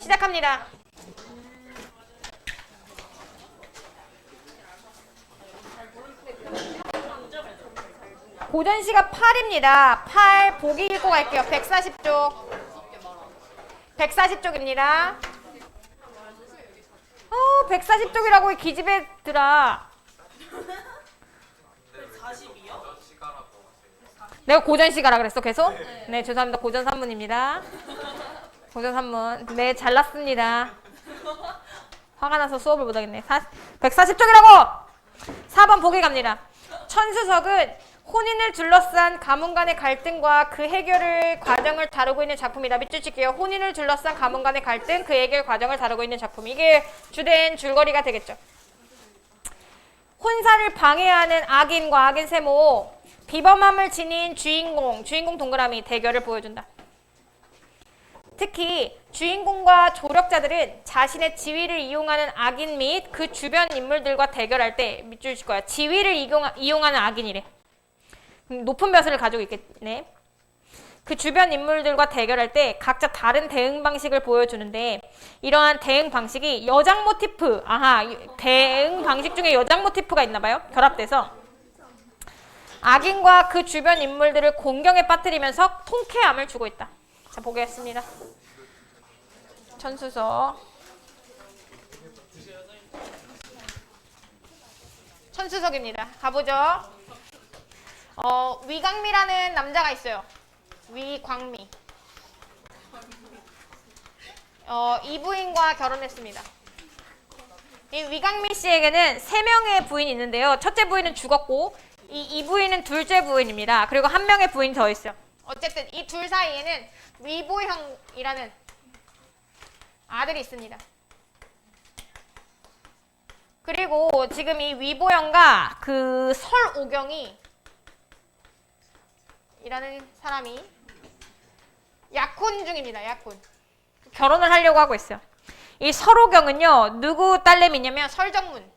시작합니다. 고전시가 8입니다. 8 보기 읽고 갈게요. 140쪽. 140쪽입니다. 140쪽이라고 기집애들아. 내가 고전시가라 그랬어 계속? 네, 죄송합니다. 고전 산문입니다. 고전 산문. 네, 잘났습니다. 화가 나서 수업을 못하겠네. 140쪽이라고! 4번 보기 갑니다. 천수석은 혼인을 둘러싼 가문 간의 갈등과 그 해결을 과정을 다루고 있는 작품이다. 밑줄 칠게요. 혼인을 둘러싼 가문 간의 갈등, 그 해결 과정을 다루고 있는 작품. 이게 주된 줄거리가 되겠죠. 혼사를 방해하는 악인과 악인 세모, 비범함을 지닌 주인공 동그라미 대결을 보여준다. 특히 주인공과 조력자들은 자신의 지위를 이용하는 악인 및 그 주변 인물들과 대결할 때 밑줄 칠 거야. 지위를 이용하는 악인이래. 높은 벼슬을 가지고 있겠네. 그 주변 인물들과 대결할 때 각자 다른 대응 방식을 보여주는데 이러한 대응 방식이 여장 모티프, 대응 방식 중에 여장 모티프가 있나봐요. 결합돼서 악인과 그 주변 인물들을 공경에 빠뜨리면서 통쾌함을 주고 있다. 자, 보겠습니다. 천수석. 천수석입니다. 가보죠. 위광미라는 남자가 있어요. 위광미. 이 부인과 결혼했습니다. 이 위광미 씨에게는 3명의 부인이 있는데요. 첫째 부인은 죽었고 이 부인은 둘째 부인입니다. 그리고 한 명의 부인이 더 있어요. 어쨌든 이 둘 사이에는 위보형이라는 아들이 있습니다. 그리고 지금 이 위보형과 그 설오경이 이라는 사람이 약혼 중입니다. 약혼. 결혼을 하려고 하고 있어요. 이 설오경은요. 누구 딸내미냐면 설정문.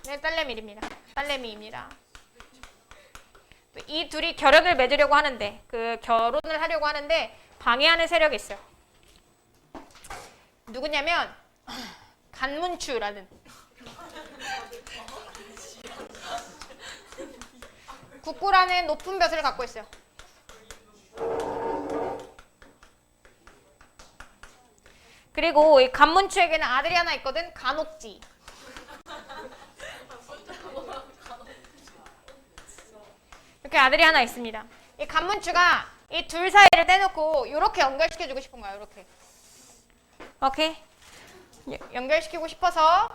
네, 딸내미입니다. 이 둘이 결연을 맺으려고 하는데 결혼을 하려고 하는데 방해하는 세력이 있어요. 누구냐면 간문추라는 국구라는 높은 벼슬을 갖고 있어요. 그리고 이 간문추에게는 아들이 하나 있거든. 간옥지. 이렇게 아들이 하나 있습니다. 이 간문추가 이 둘 사이를 떼놓고 이렇게 연결시켜주고 싶은 거야. 이렇게. 오케이? 연결시키고 싶어서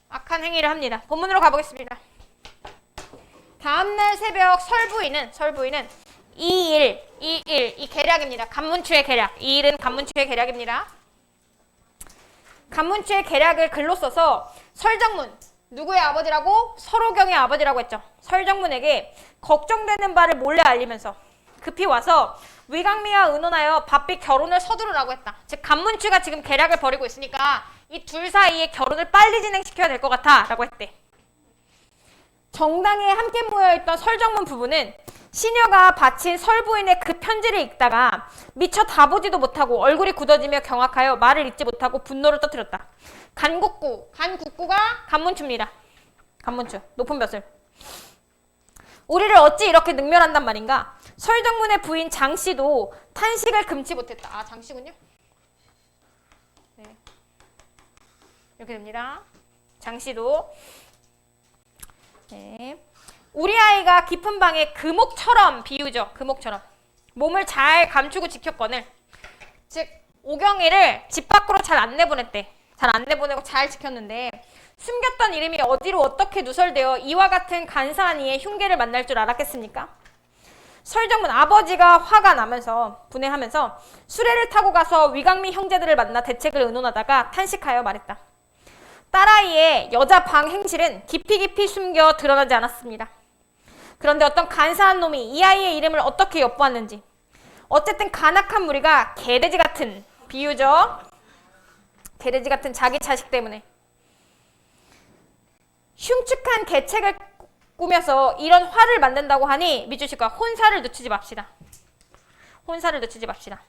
악한 행위를 합니다. 본문으로 가보겠습니다. 다음날 새벽 설부인은 2일 이 계략입니다. 간문추의 계략. 2일은 간문추의 계략입니다. 간문추의 계략을 글로 써서 설정문, 누구의 아버지라고? 설오경의 아버지라고 했죠. 설정문에게 걱정되는 바를 몰래 알리면서 급히 와서 위광미와 의논하여 바삐 결혼을 서두르라고 했다. 즉 간문추가 지금 계략을 벌이고 있으니까 이 둘 사이에 결혼을 빨리 진행시켜야 될 것 같아 라고 했대. 정당에 함께 모여있던 설정문 부부는 시녀가 바친 설부인의 그 편지를 읽다가 미처 다 보지도 못하고 얼굴이 굳어지며 경악하여 말을 잇지 못하고 분노를 터뜨렸다. 간국구가 간문추입니다. 간문추, 높은 벼슬. 우리를 어찌 이렇게 능멸한단 말인가? 설정문의 부인 장씨도 탄식을 금치 못했다. 장씨군요. 네. 이렇게 됩니다. 장씨도. 네. 우리 아이가 깊은 방에 금옥처럼 비유죠. 금옥처럼. 몸을 잘 감추고 지켰거늘. 즉 오경이를 집 밖으로 잘 안 내보냈대. 잘 안 내보내고 잘 지켰는데 숨겼던 이름이 어디로 어떻게 누설되어 이와 같은 간사한 이의 흉계를 만날 줄 알았겠습니까? 설정문 아버지가 화가 나면서 분해하면서 수레를 타고 가서 위광미 형제들을 만나 대책을 의논하다가 탄식하여 말했다. 딸아이의 여자 방 행실은 깊이 숨겨 드러나지 않았습니다. 그런데 어떤 간사한 놈이 이 아이의 이름을 어떻게 엿보았는지 어쨌든 간악한 무리가 개돼지 같은 비유죠. 개돼지 같은 자기 자식 때문에 흉측한 계책을 꾸며서 이런 화를 만든다고 하니 밑줄 거야. 혼사를 늦추지 맙시다. 혼사를 늦추지 맙시다.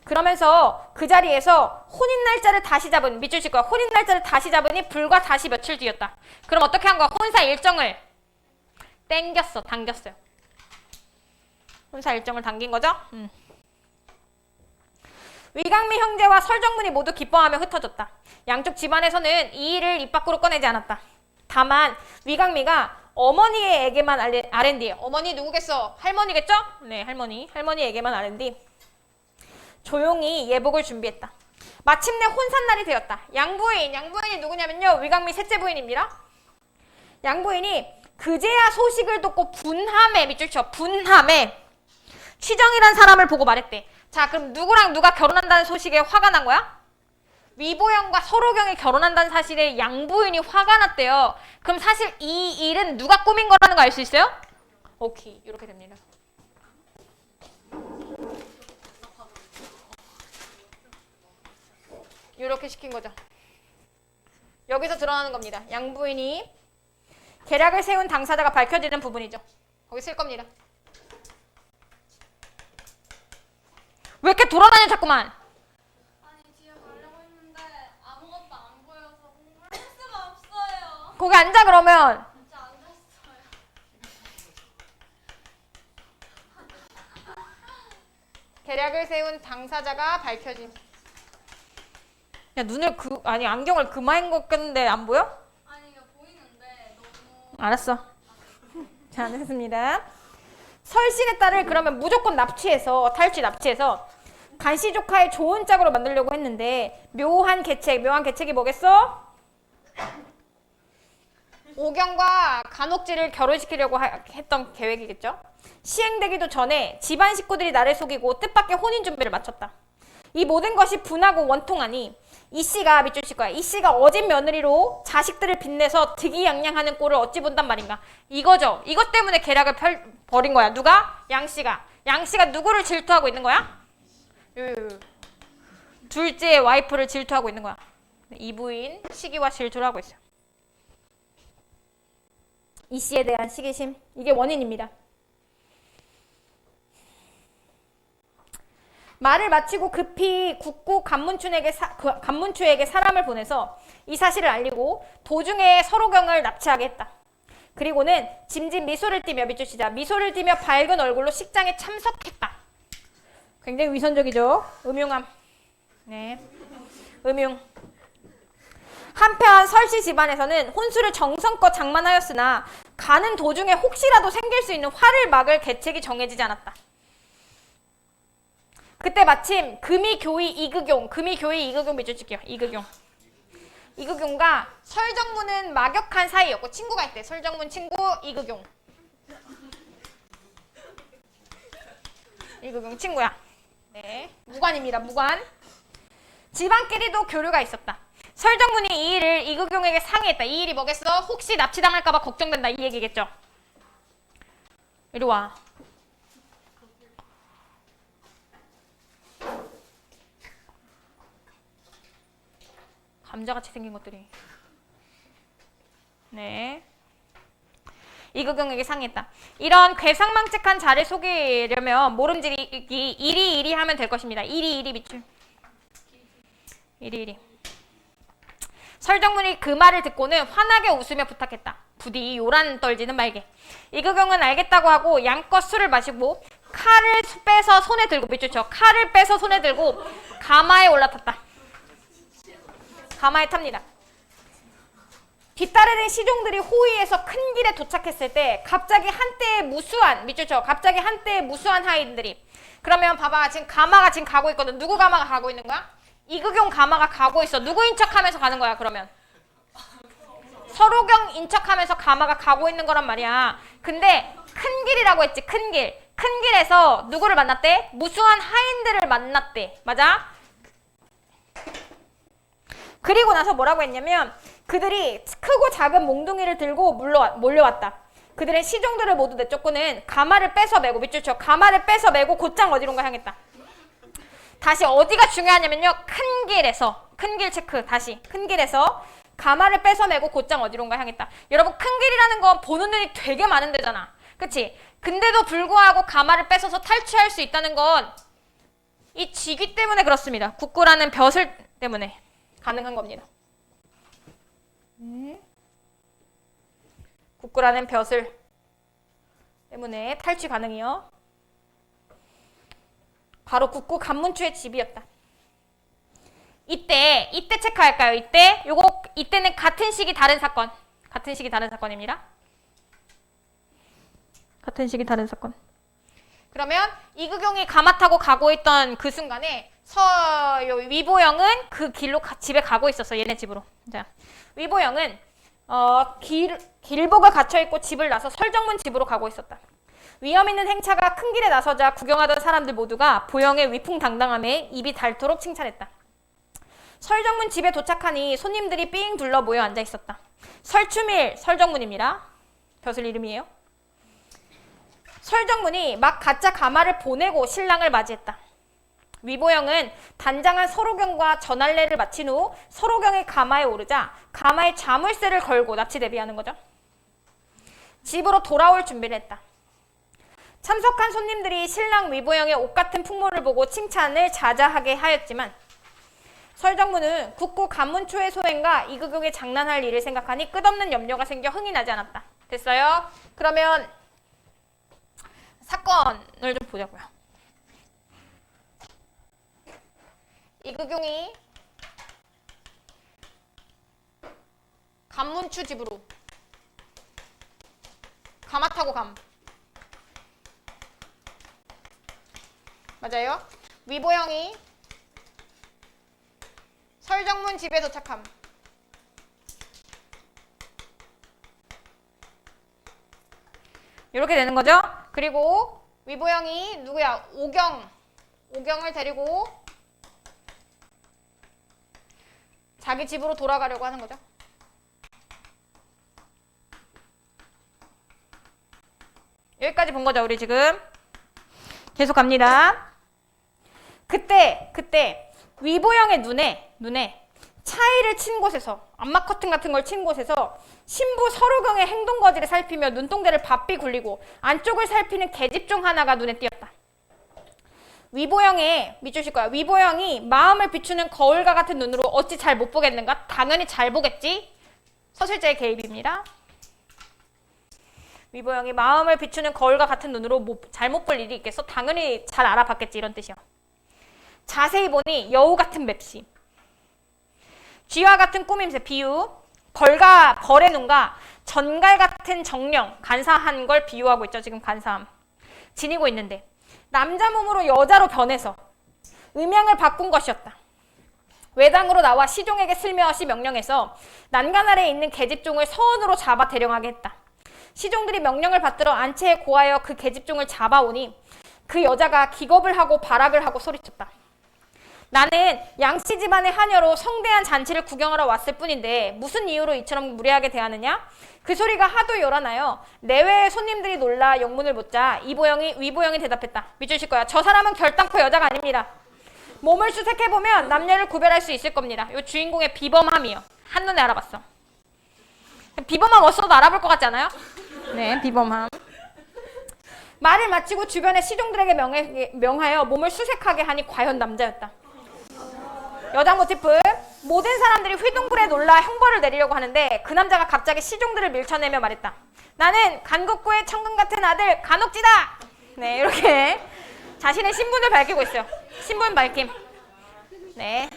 그러면서 그 자리에서 혼인 날짜를 다시 잡은 밑줄 칠 거야. 혼인 날짜를 다시 잡으니 불과 다시 며칠 뒤였다. 그럼 어떻게 한 거야? 혼사 일정을 당겼어요. 혼사 일정을 당긴 거죠? 위강미 형제와 설정문이 모두 기뻐하며 흩어졌다. 양쪽 집안에서는 이 일을 입 밖으로 꺼내지 않았다. 다만 위강미가 어머니에게만 R&D. 어머니 누구겠어? 할머니겠죠? 네, 할머니에게만 R&D. 조용히 예복을 준비했다. 마침내 혼산날이 되었다. 양부인이 누구냐면요, 위강미 셋째 부인입니다. 양부인이 그제야 소식을 듣고 분함에 밑줄 쳐. 분함에 취정이란 사람을 보고 말했대. 자, 그럼 누구랑 누가 결혼한다는 소식에 화가 난 거야? 위보영과 서로경이 결혼한다는 사실에 양부인이 화가 났대요. 그럼 사실 이 일은 누가 꾸민 거라는 거 알 수 있어요? 오케이, 이렇게 됩니다. 이렇게 시킨 거죠. 여기서 드러나는 겁니다. 양부인이 계략을 세운 당사자가 밝혀지는 부분이죠. 거기 쓸 겁니다. 왜 이렇게 돌아다녀 자꾸만. 아니 뒤에 가려고 했는데 아무것도 안 보여서 공부를 할 수가 없어요. 거기 앉아 그러면. 진짜 앉았어요. 계략을 세운 당사자가 밝혀진. 야, 눈을 안경을 그만 걷겠는데 안 보여? 아니 이거 보이는데 너무. 알았어. 자, 됐습니다. 설신의 딸을 그러면 무조건 납치해서 간씨 조카의 좋은 짝으로 만들려고 했는데 묘한 계책이 뭐겠어? 오경과 간옥지를 결혼시키려고 했던 계획이겠죠. 시행되기도 전에 집안 식구들이 나를 속이고 뜻밖의 혼인 준비를 마쳤다. 이 모든 것이 분하고 원통하니 이 씨가 밑줄 칠 거야. 이 씨가 어진 며느리로 자식들을 빚내서 득이양양하는 꼴을 어찌 본단 말인가. 이거죠. 이것 때문에 계략을 벌인 거야. 누가? 양씨가. 양씨가 누구를 질투하고 있는 거야? 둘째 와이프를 질투하고 있는 거야. 이 부인 시기와 질투를 하고 있어요. 이 씨에 대한 시기심. 이게 원인입니다. 말을 마치고 급히 국고 간문추에게 사람을 보내서 이 사실을 알리고 도중에 서로경을 납치하게 했다. 그리고는 짐짓 미소를 띠며 밑줄 치자. 미소를 띠며 밝은 얼굴로 식장에 참석했다. 굉장히 위선적이죠. 음흉함. 네, 음흉. 한편 설씨 집안에서는 혼수를 정성껏 장만하였으나 가는 도중에 혹시라도 생길 수 있는 화를 막을 계책이 정해지지 않았다. 그때 마침 금이교의 이극용 밑줄 칠게요. 이극용과 설정문은 막역한 사이였고 친구가 있대. 설정문 친구 이극용 친구야. 네, 무관입니다. 무관. 집안끼리도 교류가 있었다. 설정문이 이 일을 이극용에게 상의했다. 이 일이 뭐겠어? 혹시 납치당할까봐 걱정된다. 이 얘기겠죠. 이리 와. 감자같이 생긴 것들이. 네. 이극용에게 상의했다. 이런 괴상망측한 자를 속이려면 모름지기 이리 하면 될 것입니다. 이리 밑줄. 이리. 설정문이 그 말을 듣고는 환하게 웃으며 부탁했다. 부디 요란 떨지는 말게. 이극용은 알겠다고 하고 양껏 술을 마시고 칼을 빼서 손에 들고 밑줄 쳐. 칼을 빼서 손에 들고 가마에 올라탔다. 가마에 탑니다. 뒤따르는 시종들이 호위에서 큰 길에 도착했을 때 갑자기 한때의 무수한 밑줄 쳐. 갑자기 한때의 무수한 하인들이. 그러면 봐봐. 지금 가마가 지금 가고 있거든. 누구 가마가 가고 있는 거야? 이극용 가마가 가고 있어. 누구인 척하면서 가는 거야 그러면? 서로경인 척하면서 가마가 가고 있는 거란 말이야. 근데 큰 길이라고 했지. 큰 길. 큰 길에서 누구를 만났대? 무수한 하인들을 만났대. 맞아? 그리고 나서 뭐라고 했냐면 그들이 크고 작은 몽둥이를 들고 몰려왔다. 그들은 시종들을 모두 내쫓고는 가마를 뺏어 메고 밑줄 쳐. 가마를 뺏어 메고 곧장 어디론가 향했다. 다시 어디가 중요하냐면요. 큰 길에서 큰 길 체크. 다시 큰 길에서 가마를 뺏어내고 곧장 어디론가 향했다. 여러분 큰 길이라는 건 보는 눈이 되게 많은 데잖아. 그치? 근데도 불구하고 가마를 뺏어서 탈취할 수 있다는 건 이 직위 때문에 그렇습니다. 국구라는 벼슬 때문에 가능한 겁니다. 국구라는 벼슬 때문에 탈취 가능이요. 바로 국구 간문추의 집이었다. 이때 체크할까요? 이때는 같은 시기 다른 사건. 같은 시기 다른 사건입니다. 같은 시기 다른 사건. 그러면 이극용이 가마 타고 가고 있던 그 순간에 위보영은 그 길로 집에 가고 있었어. 얘네 집으로. 자, 위보영은 길복을 갇혀있고 집을 나서 설정문 집으로 가고 있었다. 위험 있는 행차가 큰 길에 나서자 구경하던 사람들 모두가 보영의 위풍당당함에 입이 닳도록 칭찬했다. 설정문 집에 도착하니 손님들이 삥 둘러 모여 앉아 있었다. 설추밀 설정문입니다. 벼슬 이름이에요. 설정문이 막 가짜 가마를 보내고 신랑을 맞이했다. 위보영은 단장한 서로경과 전할례를 마친 후 서로경이 가마에 오르자 가마에 자물쇠를 걸고 납치 대비하는 거죠. 집으로 돌아올 준비를 했다. 참석한 손님들이 신랑 위보영의 옷 같은 풍모를 보고 칭찬을 자자하게 하였지만 설정문은 국고 간문초의 소행과 이극용의 장난할 일을 생각하니 끝없는 염려가 생겨 흥이 나지 않았다. 됐어요? 그러면 사건을 좀 보자고요. 이극용이 간문추 집으로 가마 타고 감. 맞아요? 위보영이 설정문 집에 도착함. 이렇게 되는 거죠. 그리고 위보영이 누구야? 오경을 데리고 자기 집으로 돌아가려고 하는 거죠. 여기까지 본 거죠, 우리 지금. 계속 갑니다. 그때 위보영의 눈에 차이를 친 곳에서, 암막 커튼 같은 걸 친 곳에서 신부 서로경의 행동 거지를 살피며 눈동자를 바삐 굴리고 안쪽을 살피는 계집종 하나가 눈에 띄었다. 밑주실 거야. 위보영이 마음을 비추는 거울과 같은 눈으로 어찌 잘 못 보겠는가? 당연히 잘 보겠지. 서술자의 개입입니다. 위보영이 마음을 비추는 거울과 같은 눈으로 잘못 볼 일이 있겠어? 당연히 잘 알아봤겠지. 이런 뜻이요. 자세히 보니 여우 같은 맵시, 쥐와 같은 꾸밈새, 비유, 벌의 눈과 전갈 같은 정령, 간사한 걸 비유하고 있죠. 지금 간사함. 지니고 있는데 남자 몸으로 여자로 변해서 음양을 바꾼 것이었다. 외당으로 나와 시종에게 슬며시 명령해서 난간 아래에 있는 계집종을 서원으로 잡아 대령하게 했다. 시종들이 명령을 받들어 안채에 고하여 그 계집종을 잡아오니 그 여자가 기겁을 하고 발악을 하고 소리쳤다. 나는 양씨 집안의 하녀로 성대한 잔치를 구경하러 왔을 뿐인데 무슨 이유로 이처럼 무례하게 대하느냐? 그 소리가 하도 요란하여 내외의 손님들이 놀라 영문을 묻자 위보영이 대답했다. 밑주실 거야. 저 사람은 결단코 여자가 아닙니다. 몸을 수색해보면 남녀를 구별할 수 있을 겁니다. 이 주인공의 비범함이요. 한눈에 알아봤어. 비범함 없어도 알아볼 것 같지 않아요? 네, 비범함. 말을 마치고 주변의 시종들에게 명하여 몸을 수색하게 하니 과연 남자였다. 여자 모티프. 모든 사람들이 휘둥그레 놀라 형벌을 내리려고 하는데 그 남자가 갑자기 시종들을 밀쳐내며 말했다. 나는 간국구의 천금 같은 아들 간옥지다. 네, 이렇게 자신의 신분을 밝히고 있어요. 신분 밝힘. 네.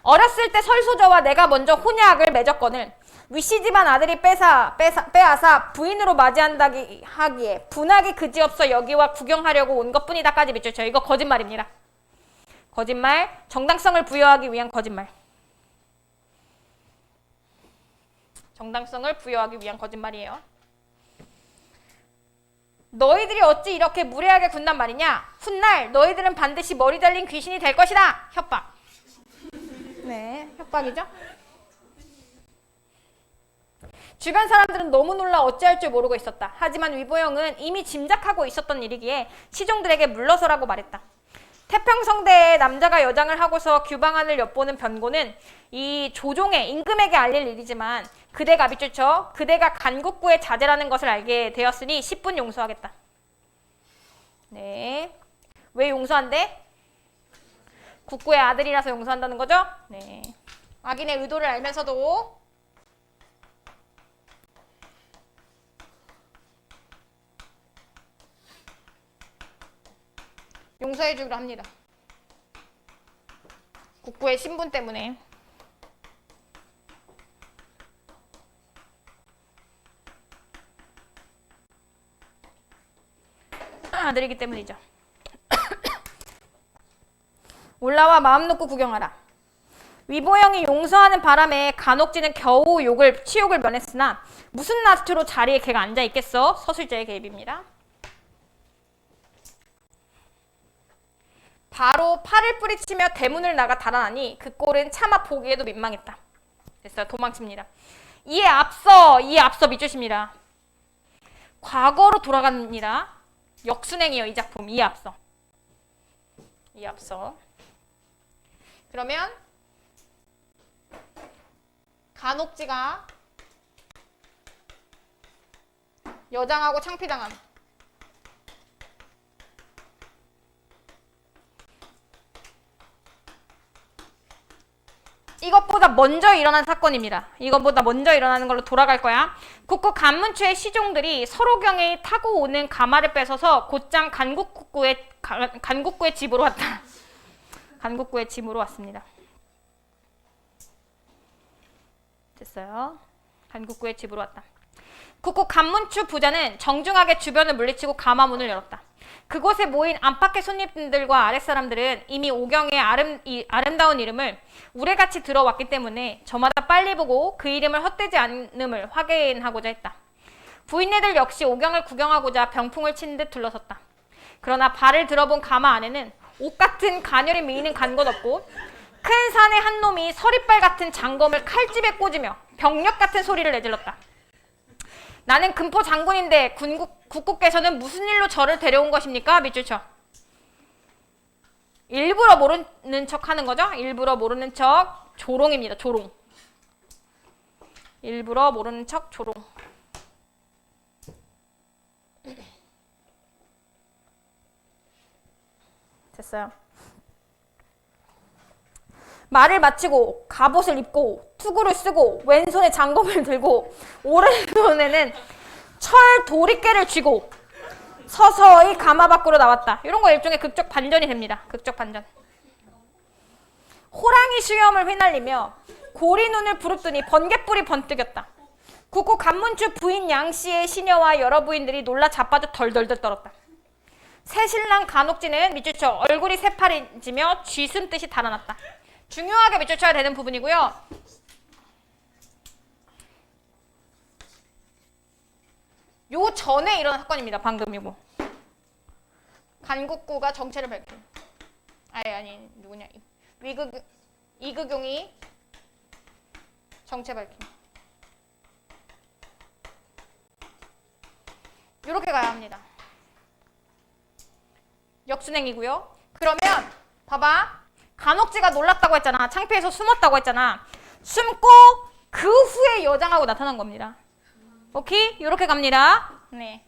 어렸을 때 설소저와 내가 먼저 혼약을 맺었거늘 위씨 집안 아들이 빼앗아 부인으로 맞이한다기 하기에 분하기 그지없어 여기와 구경하려고 온 것뿐이다까지 밑줄쳐. 이거 거짓말입니다. 거짓말, 정당성을 부여하기 위한 거짓말. 정당성을 부여하기 위한 거짓말이에요. 너희들이 어찌 이렇게 무례하게 군단 말이냐? 훗날 너희들은 반드시 머리 달린 귀신이 될 것이다. 협박. 네, 협박이죠. 주변 사람들은 너무 놀라 어찌할 줄 모르고 있었다. 하지만 위보영은 이미 짐작하고 있었던 일이기에 시종들에게 물러서라고 말했다. 태평성대에 남자가 여장을 하고서 규방안을 엿보는 변고는 이 조종의 임금에게 알릴 일이지만 그대가 밑줄쳐 그대가 간국구의 자제라는 것을 알게 되었으니 10분 용서하겠다. 네. 왜 용서한대? 국구의 아들이라서 용서한다는 거죠? 네. 악인의 의도를 알면서도 용서해 주기로 합니다. 국구의 신분 때문에. 아들이기 때문이죠. 올라와 마음 놓고 구경하라. 위보영이 용서하는 바람에 간옥지는 겨우 치욕을 면했으나 무슨 낯으로 자리에 걔가 앉아있겠어? 서술자의 개입입니다. 바로 팔을 뿌리치며 대문을 나가 달아나니 그 꼴은 차마 보기에도 민망했다. 됐어요. 도망칩니다. 이에 앞서 밑줄입니다. 과거로 돌아갑니다. 역순행이에요. 이 작품. 이에 앞서. 그러면 간옥지가 여장하고 창피당함. 이것보다 먼저 일어난 사건입니다. 이것보다 먼저 일어나는 걸로 돌아갈 거야. 국구 간문추의 시종들이 서로경에 타고 오는 가마를 뺏어서 곧장 간국구의 집으로 왔다. 간국구의 집으로 왔습니다. 됐어요. 간국구의 집으로 왔다. 국구 간문추 부자는 정중하게 주변을 물리치고 가마문을 열었다. 그곳에 모인 안팎의 손님들과 아랫사람들은 이미 오경의 아름다운 이름을 우레같이 들어왔기 때문에 저마다 빨리 보고 그 이름을 헛되지 않음을 확인하고자 했다. 부인네들 역시 오경을 구경하고자 병풍을 친 듯 둘러섰다. 그러나 발을 들어본 가마 안에는 옷 같은 가녀린 미인은 간 것 없고 큰 산의 한 놈이 서리빨 같은 장검을 칼집에 꽂으며 병력 같은 소리를 내질렀다. 나는 금포 장군인데 국구께서는 무슨 일로 저를 데려온 것입니까? 밑줄 쳐. 일부러 모르는 척 하는 거죠? 일부러 모르는 척 조롱입니다. 조롱. 일부러 모르는 척 조롱. 됐어요. 말을 마치고 갑옷을 입고 투구를 쓰고 왼손에 장검을 들고 오른손에는 철 도리깨를 쥐고 서서히 가마 밖으로 나왔다. 이런 거 일종의 극적 반전이 됩니다. 극적 반전. 호랑이 수염을 휘날리며 고리 눈을 부릅뜨니 번갯불이 번뜩였다. 국구 간문추 부인 양씨의 시녀와 여러 부인들이 놀라 자빠져 덜덜덜 떨었다. 새신랑 간옥지는 밑줄 쳐 얼굴이 새파래지며 쥐순 듯이 달아났다. 중요하게 밑줄 쳐야 되는 부분이고요. 요 전에 일어난 사건입니다. 방금 이거. 간국구가 정체를 밝힌. 아니 누구냐? 이극용이 정체 밝힌. 이렇게 가야 합니다. 역순행이고요. 그러면 봐봐. 간옥지가 놀랐다고 했잖아. 창피해서 숨었다고 했잖아. 숨고 그 후에 여장하고 나타난 겁니다. 오케이? 이렇게 갑니다. 네.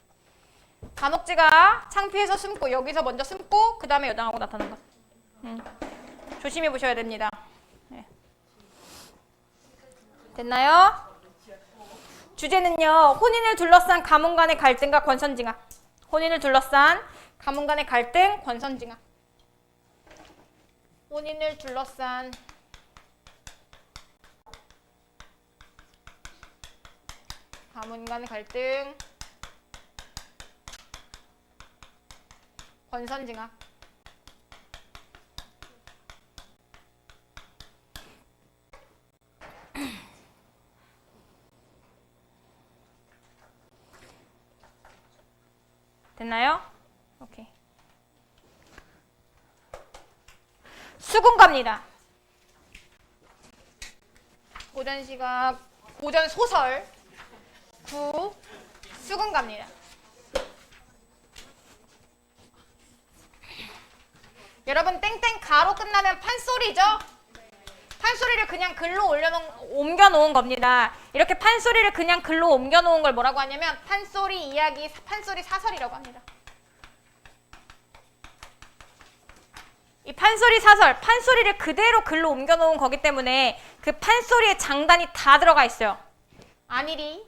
간옥지가 창피해서 숨고 여기서 먼저 숨고 그 다음에 여장하고 나타난 것. 조심히 보셔야 됩니다. 네. 됐나요? 주제는요. 혼인을 둘러싼 가문 간의 갈등과 권선징악. 혼인을 둘러싼 가문 간의 갈등, 권선징악. 혼인을 둘러싼 가문 간의 갈등, 권선징악. 됐나요? 오케이. 수군 갑니다. 고전 시각, 고전 소설 9 수군 갑니다. 여러분 땡땡 가로 끝나면 판소리죠? 판소리를 그냥 글로 옮겨놓은 겁니다. 이렇게 판소리를 그냥 글로 옮겨놓은 걸 뭐라고 하냐면 판소리 이야기, 판소리 사설이라고 합니다. 이 판소리 사설, 판소리를 그대로 글로 옮겨놓은 거기 때문에 그 판소리의 장단이 다 들어가 있어요. 안일이와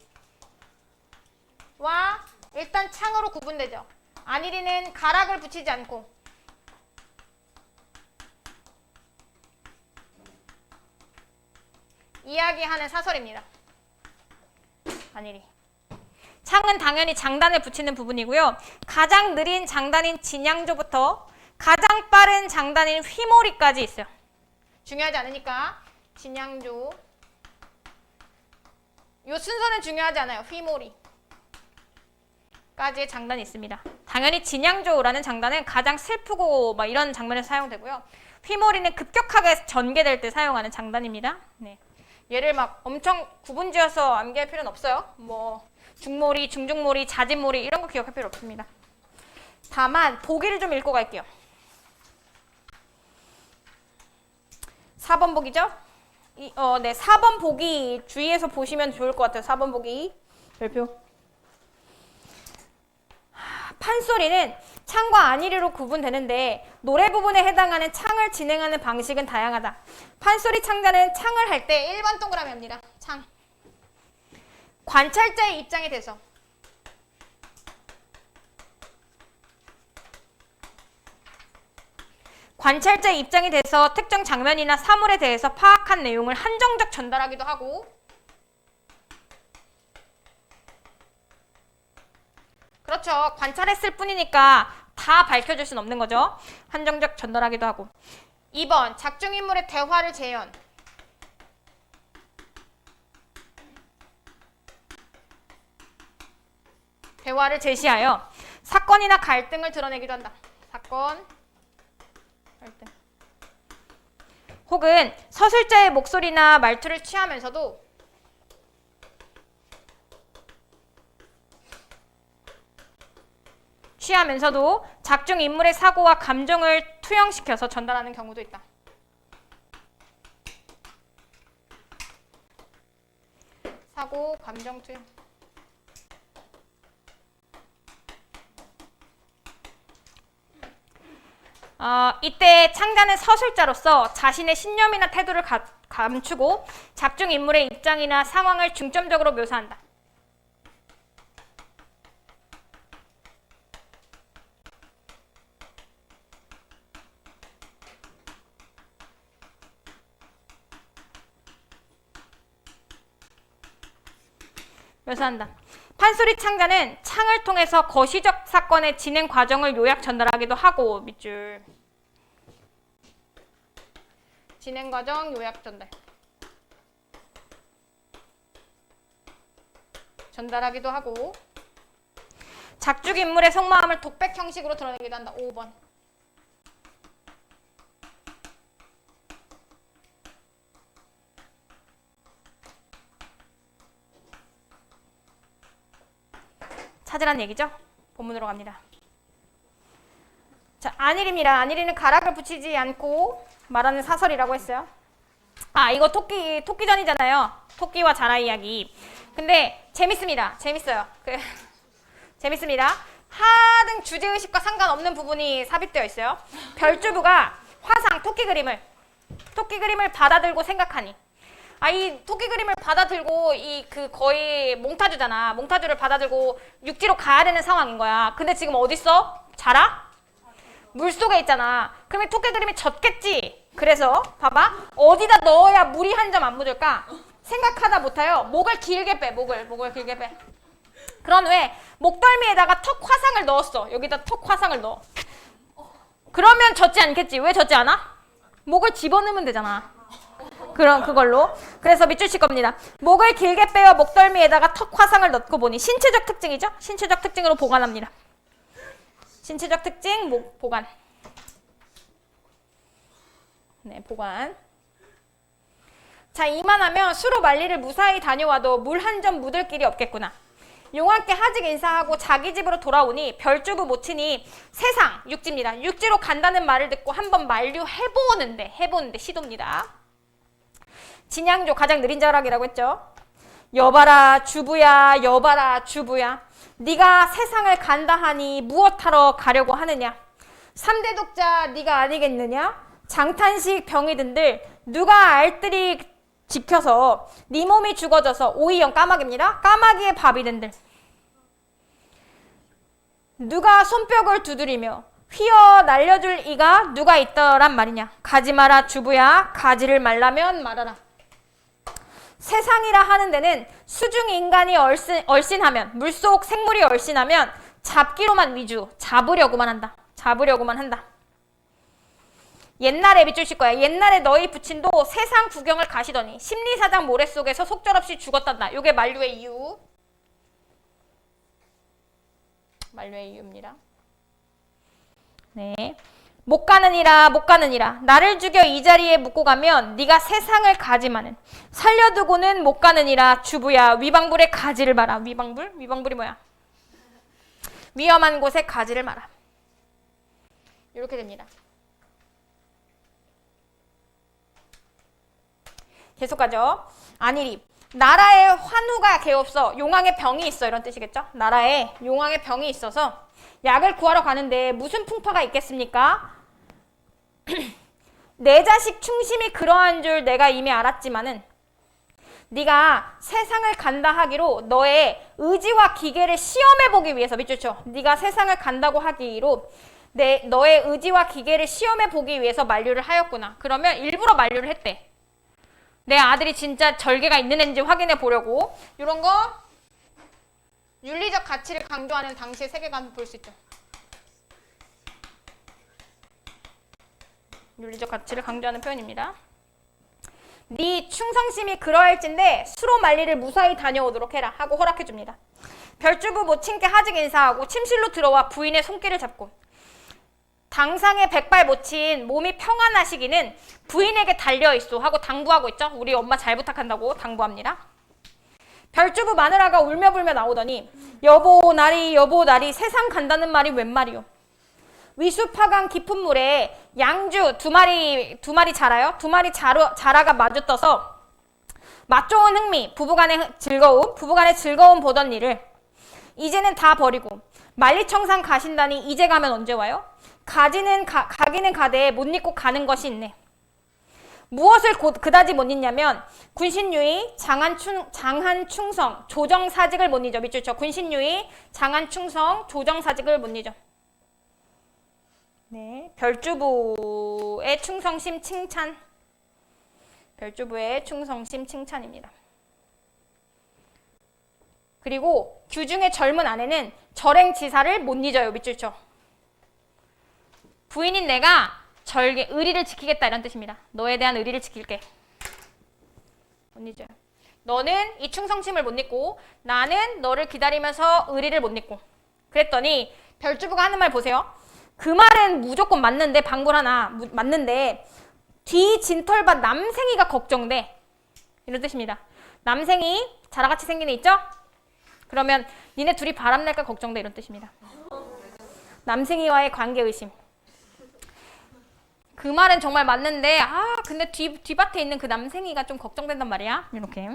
일단 창으로 구분되죠. 안일이는 가락을 붙이지 않고 이야기하는 사설입니다. 안일이. 창은 당연히 장단을 붙이는 부분이고요. 가장 느린 장단인 진양조부터 가장 빠른 장단인 휘몰이까지 있어요. 중요하지 않으니까 진양조. 이 순서는 중요하지 않아요. 휘몰이까지의 장단이 있습니다. 당연히 진양조라는 장단은 가장 슬프고 막 이런 장면에서 사용되고요. 휘몰이는 급격하게 전개될 때 사용하는 장단입니다. 네. 얘를 막 엄청 구분지어서 암기할 필요는 없어요. 뭐 중몰이, 중중몰이, 자진몰이 이런 거 기억할 필요 없습니다. 다만 보기를 좀 읽고 갈게요. 4번 보기죠? 네, 4번 보기 주의해서 보시면 좋을 것 같아요. 4번 보기 별표. 판소리는 창과 안일이로 구분되는데 노래 부분에 해당하는 창을 진행하는 방식은 다양하다. 판소리 창자는 창을 할 때 1번 동그라미입니다. 창. 관찰자의 입장에 대해서 관찰자의 입장에 대해서 특정 장면이나 사물에 대해서 파악한 내용을 한정적 전달하기도 하고 그렇죠. 관찰했을 뿐이니까 다 밝혀줄 수는 없는 거죠. 한정적 전달하기도 하고 2번 작중인물의 대화를 재현 대화를 제시하여 사건이나 갈등을 드러내기도 한다. 사건, 갈등. 혹은 서술자의 목소리나 말투를 취하면서도 작중 인물의 사고와 감정을 투영시켜서 전달하는 경우도 있다. 사고, 감정 투영. 이때 창자는 서술자로서 자신의 신념이나 태도를 감추고 작중 인물의 입장이나 상황을 중점적으로 묘사한다. 판소리 창자는 창을 통해서 거시적 사건의 진행 과정을 요약 전달하기도 하고 밑줄 진행 과정 요약 전달하기도 하고 작중 인물의 속마음을 독백 형식으로 드러내기도 한다. 5번 찾으란 얘기죠? 본문으로 갑니다. 자, 안일입니다. 안일이는 가락을 붙이지 않고 말하는 사설이라고 했어요. 이거 토끼전이잖아요. 토끼와 자라 이야기. 근데 재밌습니다. 재밌어요. 재밌습니다. 하등 주제의식과 상관없는 부분이 삽입되어 있어요. 별주부가 화상 토끼 그림을 받아들고 생각하니 이 토끼 그림을 받아들고 거의 몽타주잖아. 몽타주를 받아들고 육지로 가야 되는 상황인 거야. 근데 지금 어디 있어? 자라? 물속에 있잖아. 그러면 토끼 그림이 젖겠지. 그래서 봐봐. 어디다 넣어야 물이 한 점 안 묻을까? 생각하다 못해요. 목을 길게 빼. 목을 길게 빼. 그런 후에 목덜미에다가 턱 화상을 넣었어. 여기다 턱 화상을 넣어. 그러면 젖지 않겠지. 왜 젖지 않아? 목을 집어넣으면 되잖아. 그걸로. 그래서 밑줄 칠 겁니다. 목을 길게 빼어 목덜미에다가 턱 화상을 넣고 보니 신체적 특징이죠. 신체적 특징으로 보관합니다. 신체적 특징, 보관. 네, 보관. 자, 이만하면 수로 만리를 무사히 다녀와도 물 한 점 묻을 길이 없겠구나. 용왕께 하직 인사하고 자기 집으로 돌아오니 별주부 모친이 세상, 육지입니다. 육지로 간다는 말을 듣고 한번 만류해보는데 시도입니다. 진양조 가장 느린 자락이라고 했죠. 여봐라 주부야 여봐라 주부야 네가 세상을 간다 하니 무엇하러 가려고 하느냐. 3대 독자 네가 아니겠느냐. 장탄식 병이든들 누가 알뜰히 지켜서 네 몸이 죽어져서 오이영 까마귀입니다. 까마귀의 밥이든들 누가 손뼉을 두드리며 휘어 날려줄 이가 누가 있더란 말이냐. 가지 마라 주부야 가지를 말라면 말아라. 세상이라 하는 데는 수중 인간이 얼씬하면 물속 생물이 얼씬하면 잡기로만 위주 잡으려고만 한다. 옛날에 밑줄칠 거야. 옛날에 너희 부친도 세상 구경을 가시더니 심리사장 모래 속에서 속절없이 죽었단다. 요게 만류의 이유. 만류의 이유입니다. 네. 못 가느니라 나를 죽여 이 자리에 묻고 가면 네가 세상을 가지마는 살려두고는 못 가느니라 주부야 위방불에 가지를 마라. 위방불이 뭐야? 위험한 곳에 가지를 마라. 이렇게 됩니다. 계속 가죠. 안일이 나라에 환우가 개없어 용왕의 병이 있어 이런 뜻이겠죠. 나라에 용왕의 병이 있어서 약을 구하러 가는데 무슨 풍파가 있겠습니까? 내 자식 충심이 그러한 줄 내가 이미 알았지만은 네가 세상을 간다 하기로 너의 의지와 기계를 시험해보기 위해서 밑줄 쳐. 네가 세상을 간다고 하기로 너의 의지와 기계를 시험해보기 위해서 만류를 하였구나. 그러면 일부러 만류를 했대. 내 아들이 진짜 절개가 있는 애인지 확인해 보려고. 이런 거 윤리적 가치를 강조하는 당시의 세계관 볼 수 있죠. 윤리적 가치를 강조하는 표현입니다. 네 충성심이 그러할진데 수로 만리를 무사히 다녀오도록 해라 하고 허락해 줍니다. 별주부 모친께 하직 인사하고 침실로 들어와 부인의 손길을 잡고 당상의 백발 모친 몸이 평안하시기는 부인에게 달려있소 하고 당부하고 있죠. 우리 엄마 잘 부탁한다고 당부합니다. 별주부 마누라가 울며불며 나오더니 여보 나리 세상 간다는 말이 웬 말이오. 위수파강 깊은 물에 양주 두 마리 자라요. 두 마리 자라가 마주떠서 맛 좋은 흥미 부부간의 즐거움 보던 일을 이제는 다 버리고 만리청산 가신다니 이제 가면 언제 와요? 가기는 가되 못 잊고 가는 것이 있네. 무엇을 그다지 못 잊냐면 군신유의, 장한충성, 조정사직을 못 잊어. 밑줄 쳐. 군신유의, 장한충성, 조정사직을 못 잊어. 네, 별주부의 충성심 칭찬. 별주부의 충성심 칭찬입니다. 그리고 규중의 젊은 아내는 절행지사를 못 잊어요. 밑줄 쳐. 부인인 내가 의리를 지키겠다 이런 뜻입니다. 너에 대한 의리를 지킬게. 못 잊어요. 너는 이 충성심을 못 잊고 나는 너를 기다리면서 의리를 못 잊고. 그랬더니 별주부가 하는 말 보세요. 그 말은 무조건 맞는데 방불 하나 맞는데 뒤 진털밭 남생이가 걱정돼. 이런 뜻입니다. 남생이 자라같이 생긴 애 있죠? 그러면 니네 둘이 바람날까 걱정돼 이런 뜻입니다. 남생이와의 관계 의심. 그 말은 정말 맞는데 근데 뒤밭에 있는 그 남생이가 좀 걱정된단 말이야. 이렇게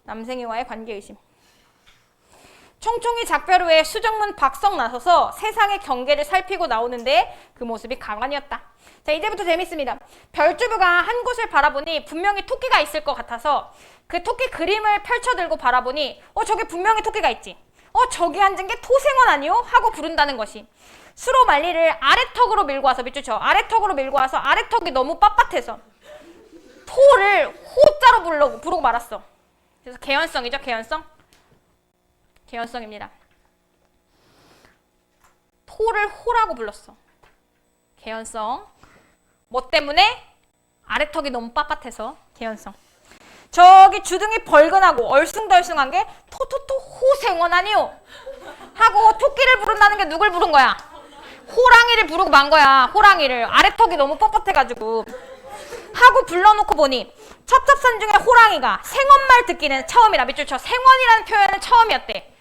남생이와의 관계 의심. 총총히 작별 후에 수정문 박성 나서서 세상의 경계를 살피고 나오는데 그 모습이 가관이었다. 자, 이제부터 재밌습니다. 별주부가 한 곳을 바라보니 분명히 토끼가 있을 것 같아서 그 토끼 그림을 펼쳐들고 바라보니 저기 분명히 토끼가 있지. 저기 앉은 게 토생원 아니요? 하고 부른다는 것이. 수로 만리를 아래턱으로 밀고 와서 밑줄 쳐. 아래턱으로 밀고 와서 아래턱이 너무 빳빳해서 토를 호자로 부르고 말았어. 그래서 개연성이죠. 개연성입니다. 토를 호라고 불렀어. 개연성. 뭐 때문에? 아래턱이 너무 빳빳해서 개연성. 저기 주둥이 벌근하고 얼숭덜숭한 게 토토토 호생원 아니요? 하고 토끼를 부른다는 게 누굴 부른 거야? 호랑이를 부르고 만 거야. 호랑이를. 아래턱이 너무 뻣뻣해가지고. 하고 불러놓고 보니 첩첩산 중에 호랑이가 생원말 듣기는 처음이라. 밑줄 쳐. 생원이라는 표현은 처음이었대.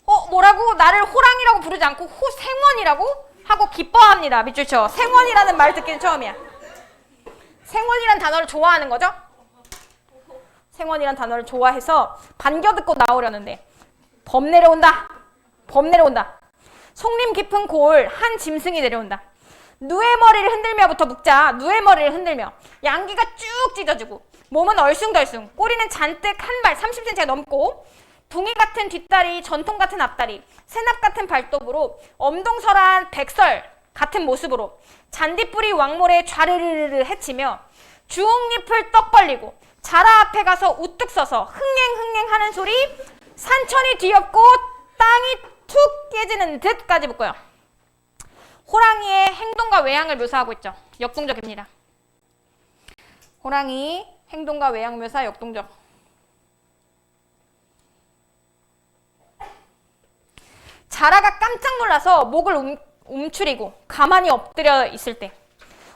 뭐라고? 나를 호랑이라고 부르지 않고 호생원이라고 하고 기뻐합니다. 밑줄 쳐. 생원이라는 말 듣기는 처음이야. 생원이란 단어를 좋아하는 거죠? 생원이란 단어를 좋아해서 반겨 듣고 나오려는데 범 내려온다. 범 내려온다. 속림 깊은 골 한 짐승이 내려온다. 누의 머리를 흔들며부터 묵자. 누의 머리를 흔들며 양기가 쭉 찢어지고 몸은 얼숭덜숭 꼬리는 잔뜩 한 발 30cm가 넘고 둥이 같은 뒷다리 전통 같은 앞다리 새납 같은 발톱으로 엄동설한 백설 같은 모습으로 잔디뿌리 왕모래에 좌르르르 헤치며 주홍잎을 떡 벌리고 자라 앞에 가서 우뚝 서서 흥행흥행하는 소리 산천이 뒤엎고 땅이 툭 깨지는 듯까지 붙고요. 호랑이의 행동과 외양을 묘사하고 있죠. 역동적입니다. 호랑이 행동과 외양 묘사 역동적. 자라가 깜짝 놀라서 목을 움츠리고 가만히 엎드려 있을 때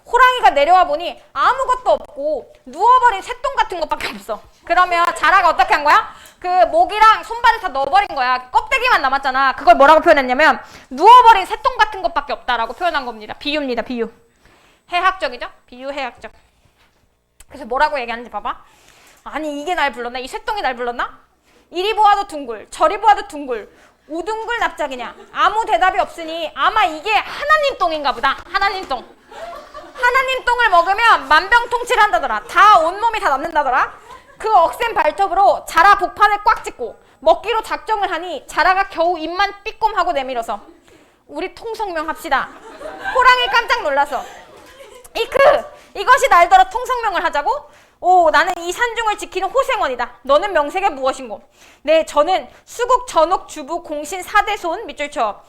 호랑이가 내려와 보니 아무것도 없고 누워버린 새똥 같은 것밖에 없어. 그러면 자라가 어떻게 한 거야? 그 목이랑 손발을 다 넣어버린 거야. 껍데기만 남았잖아. 그걸 뭐라고 표현했냐면 누워버린 새똥 같은 것밖에 없다라고 표현한 겁니다. 비유입니다. 비유. 해학적이죠? 비유 해학적. 그래서 뭐라고 얘기하는지 봐봐. 아니 이게 날 불렀나? 이 새똥이 날 불렀나? 이리 보아도 둥글 저리 보아도 둥글 우둥글 납작이냐. 아무 대답이 없으니 아마 이게 하나님 똥인가 보다. 하나님 똥. 하나님 똥을 먹으면 만병통치를 한다더라. 다 온몸이 다 남는다더라. 그 억센 발톱으로 자라 복판을 꽉 찢고 먹기로 작정을 하니 자라가 겨우 입만 삐꼼하고 내밀어서 우리 통성명 합시다. 호랑이 깜짝 놀라서 이것이 날더러 통성명을 하자고? 오, 나는 이 산중을 지키는 호생원이다. 너는 명색이 무엇인고? 네, 저는 수국 전옥 주부 공신 4대손 밑줄 쳐.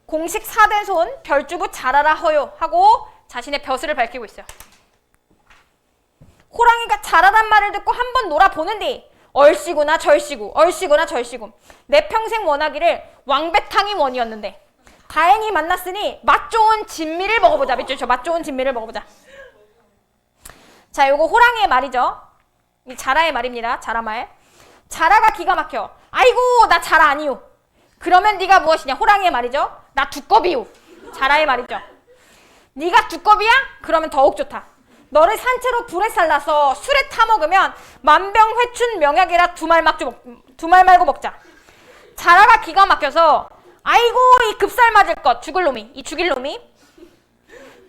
공식 4대손 별주부 자라라 허요 하고 자신의 벼슬을 밝히고 있어요. 호랑이가 자라란 말을 듣고 한번 놀아보는데 얼씨구나 절씨구 얼씨구나 절씨구 내 평생 원하기를 왕배탕이 원이었는데 다행히 만났으니 맛 좋은 진미를 먹어보자. 밑줄 쳐. 맛 좋은 진미를 먹어보자. 자, 요거 호랑이의 말이죠. 이 자라의 말입니다. 자라 말. 자라가 기가 막혀. 아이고 나 자라 아니요. 그러면 네가 무엇이냐? 호랑이의 말이죠. 나 두꺼비요. 자라의 말이죠. 네가 두꺼비야? 그러면 더욱 좋다. 너를 산채로 불에 살라서 술에 타먹으면 만병회춘 명약이라 두 말 말고 먹자. 자라가 기가 막혀서 아이고 이 급살 맞을 것 죽을 놈이 이 죽일 놈이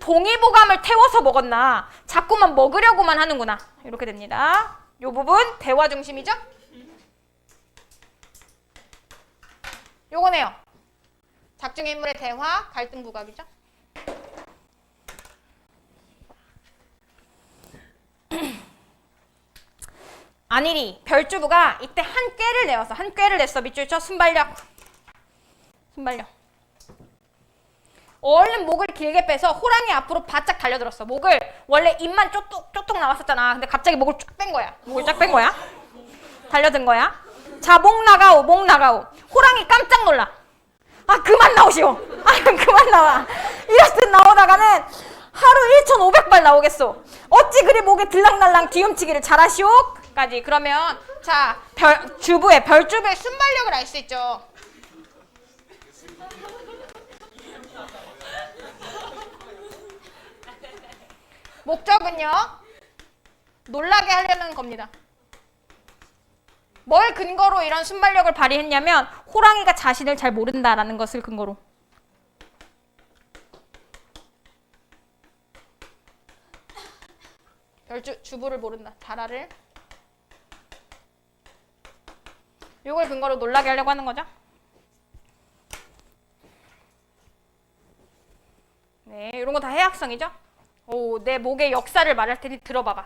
동의보감을 태워서 먹었나 자꾸만 먹으려고만 하는구나. 이렇게 됩니다. 이 부분 대화 중심이죠. 요거네요. 작중의 인물의 대화 갈등 부각이죠. 아니리 별주부가 이때 한 꾀를 냈어. 밑줄 쳐. 순발력. 얼른 목을 길게 빼서 호랑이 앞으로 바짝 달려들었어. 목을 원래 입만 쪼똑 나왔었잖아. 근데 갑자기 목을 쫙 뺀 거야. 달려든 거야. 자, 목 나가오. 호랑이 깜짝 놀라. 아, 그만 나오시오. 그만 나와. 이렇듯 나오다가는 하루 1,500발 나오겠소. 어찌 그리 목에 들락날락 뒤움치기를 잘하시오? 까지. 그러면 자, 별주부의 순발력을 알 수 있죠. 목적은요, 놀라게 하려는 겁니다. 뭘 근거로 이런 순발력을 발휘했냐면 호랑이가 자신을 잘 모른다라는 것을 근거로. 주부를 모른다. 자라를. 이걸 근거로 놀라게 하려고 하는 거죠. 네, 이런 거 다 해학성이죠. 오, 내 목의 역사를 말할 테니 들어봐봐.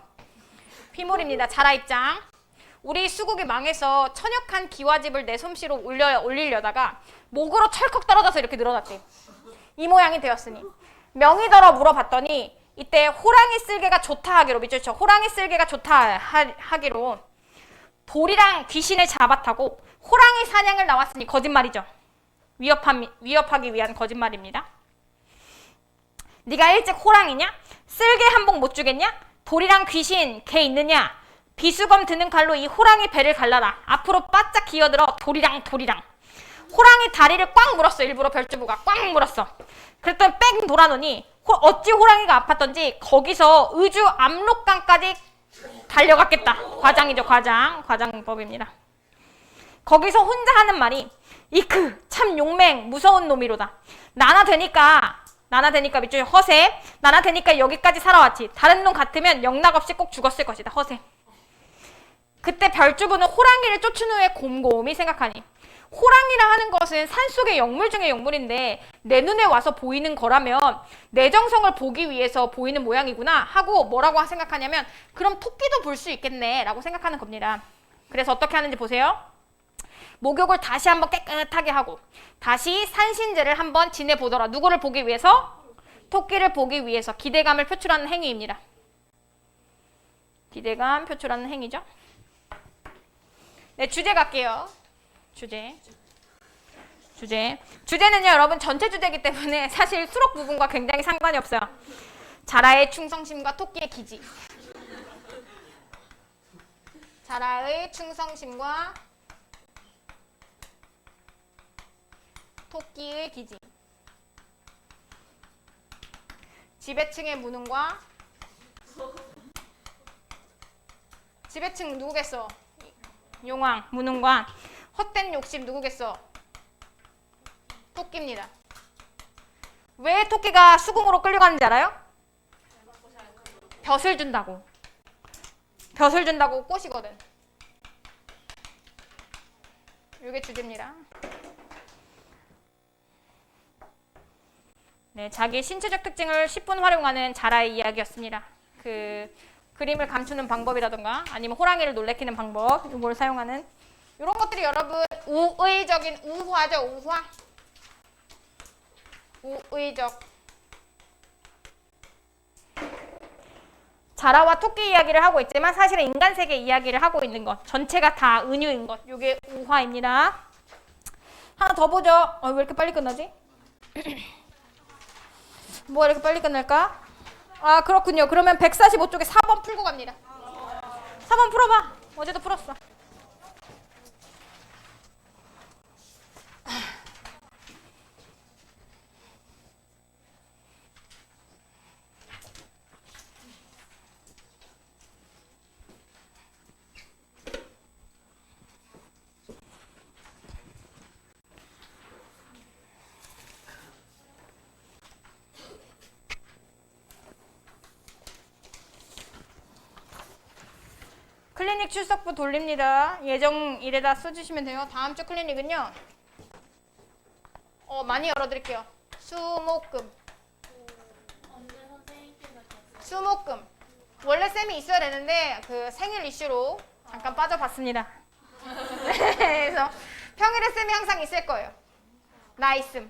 피몰입니다. 자라 입장. 우리 수국이 망해서 천역한 기와집을 내 솜씨로 올리려다가 목으로 철컥 떨어져서 이렇게 늘어났대. 이 모양이 되었으니 명의더러 물어봤더니 이때 호랑이 쓸개가 좋다 하기로 밑줄 쳐. 호랑이 쓸개가 좋다 하기로 돌이랑 귀신을 잡아타고 호랑이 사냥을 나왔으니 거짓말이죠. 위협하기 위한 거짓말입니다. 네가 일찍 호랑이냐? 쓸개 한 봉 못 주겠냐? 돌이랑 귀신 개 있느냐? 비수검 드는 칼로 이 호랑이 배를 갈라라. 앞으로 바짝 기어들어 돌이랑. 호랑이 다리를 꽉 물었어. 일부러 별주부가 꽉 물었어. 그랬더니 뺑 돌아놓으니 어찌 호랑이가 아팠던지 거기서 의주 압록강까지 달려갔겠다. 과장이죠. 과장법입니다. 거기서 혼자 하는 말이 이크 참 용맹 무서운 놈이로다. 나나 되니까 밑줄 허세. 나나 되니까 여기까지 살아왔지. 다른 놈 같으면 영락없이 꼭 죽었을 것이다. 허세. 그때 별주부는 호랑이를 쫓은 후에 곰곰이 생각하니 호랑이라 하는 것은 산속의 영물 중의 영물인데 내 눈에 와서 보이는 거라면 내 정성을 보기 위해서 보이는 모양이구나 하고 뭐라고 생각하냐면 그럼 토끼도 볼 수 있겠네 라고 생각하는 겁니다. 그래서 어떻게 하는지 보세요. 목욕을 다시 한번 깨끗하게 하고 다시 산신제를 한번 지내보더라. 누구를 보기 위해서? 토끼를 보기 위해서 기대감을 표출하는 행위입니다. 기대감 표출하는 행위죠. 네, 주제 갈게요. 주제는요, 여러분 전체 주제이기 때문에 사실 수록 부분과 굉장히 상관이 없어요. 자라의 충성심과 토끼의 기지. 자라의 충성심과 토끼의 기지. 지배층의 무능과 지배층 누구겠어? 용왕, 무능과 헛된 욕심 누구겠어? 토끼입니다. 왜 토끼가 수궁으로 끌려가는지 알아요? 벼슬 준다고. 벼슬 준다고 꼬시거든. 이게 주제입니다. 네, 자기 신체적 특징을 10분 활용하는 자라의 이야기였습니다. 그 그림을 감추는 방법이라던가 아니면 호랑이를 놀래키는 방법, 이걸 사용하는 이런 것들이 여러분 우의적인 우화죠. 우화. 우의적. 자라와 토끼 이야기를 하고 있지만 사실은 인간 세계 이야기를 하고 있는 것. 전체가 다 은유인 것. 이게 우화입니다. 하나 더 보죠. 왜 이렇게 빨리 끝나지? 뭐가 이렇게 빨리 끝날까? 아, 그렇군요. 그러면 145쪽에 4번 풀고 갑니다. 4번 풀어봐. 어제도 풀었어. 클리닉 출석부 돌립니다. 예정일에다 써주시면 돼요. 다음 주 클리닉은요. 많이 열어드릴게요. 수목금. 수목금. 원래 쌤이 있어야 되는데 그 생일 이슈로 잠깐 빠져봤습니다. 그래서 평일에 쌤이 항상 있을 거예요. 나 있음.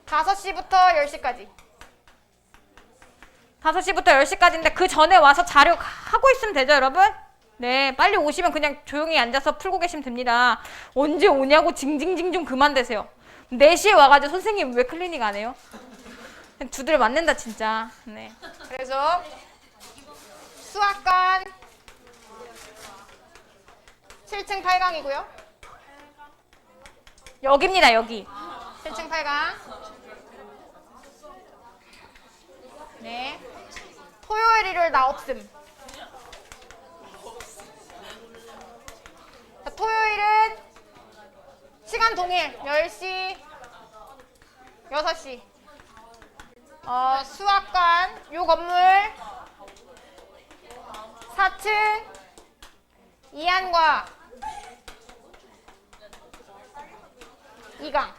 5시부터 10시까지. 5시부터 10시까지인데 그 전에 와서 자료 하고 있으면 되죠, 여러분? 네, 빨리 오시면 그냥 조용히 앉아서 풀고 계시면 됩니다. 언제 오냐고 징징징 좀 그만 대세요. 4시에 와가지고 선생님 왜 클리닉 안 해요? 두들 맞는다 진짜. 네. 그래서 수학관 7층 8강이고요. 여기입니다, 여기. 7층 8강. 네. 토요일, 일요일 나 없음. 자, 토요일은 시간 동일 10시, 6시. 수학관 요 건물 4층 이한과 2강.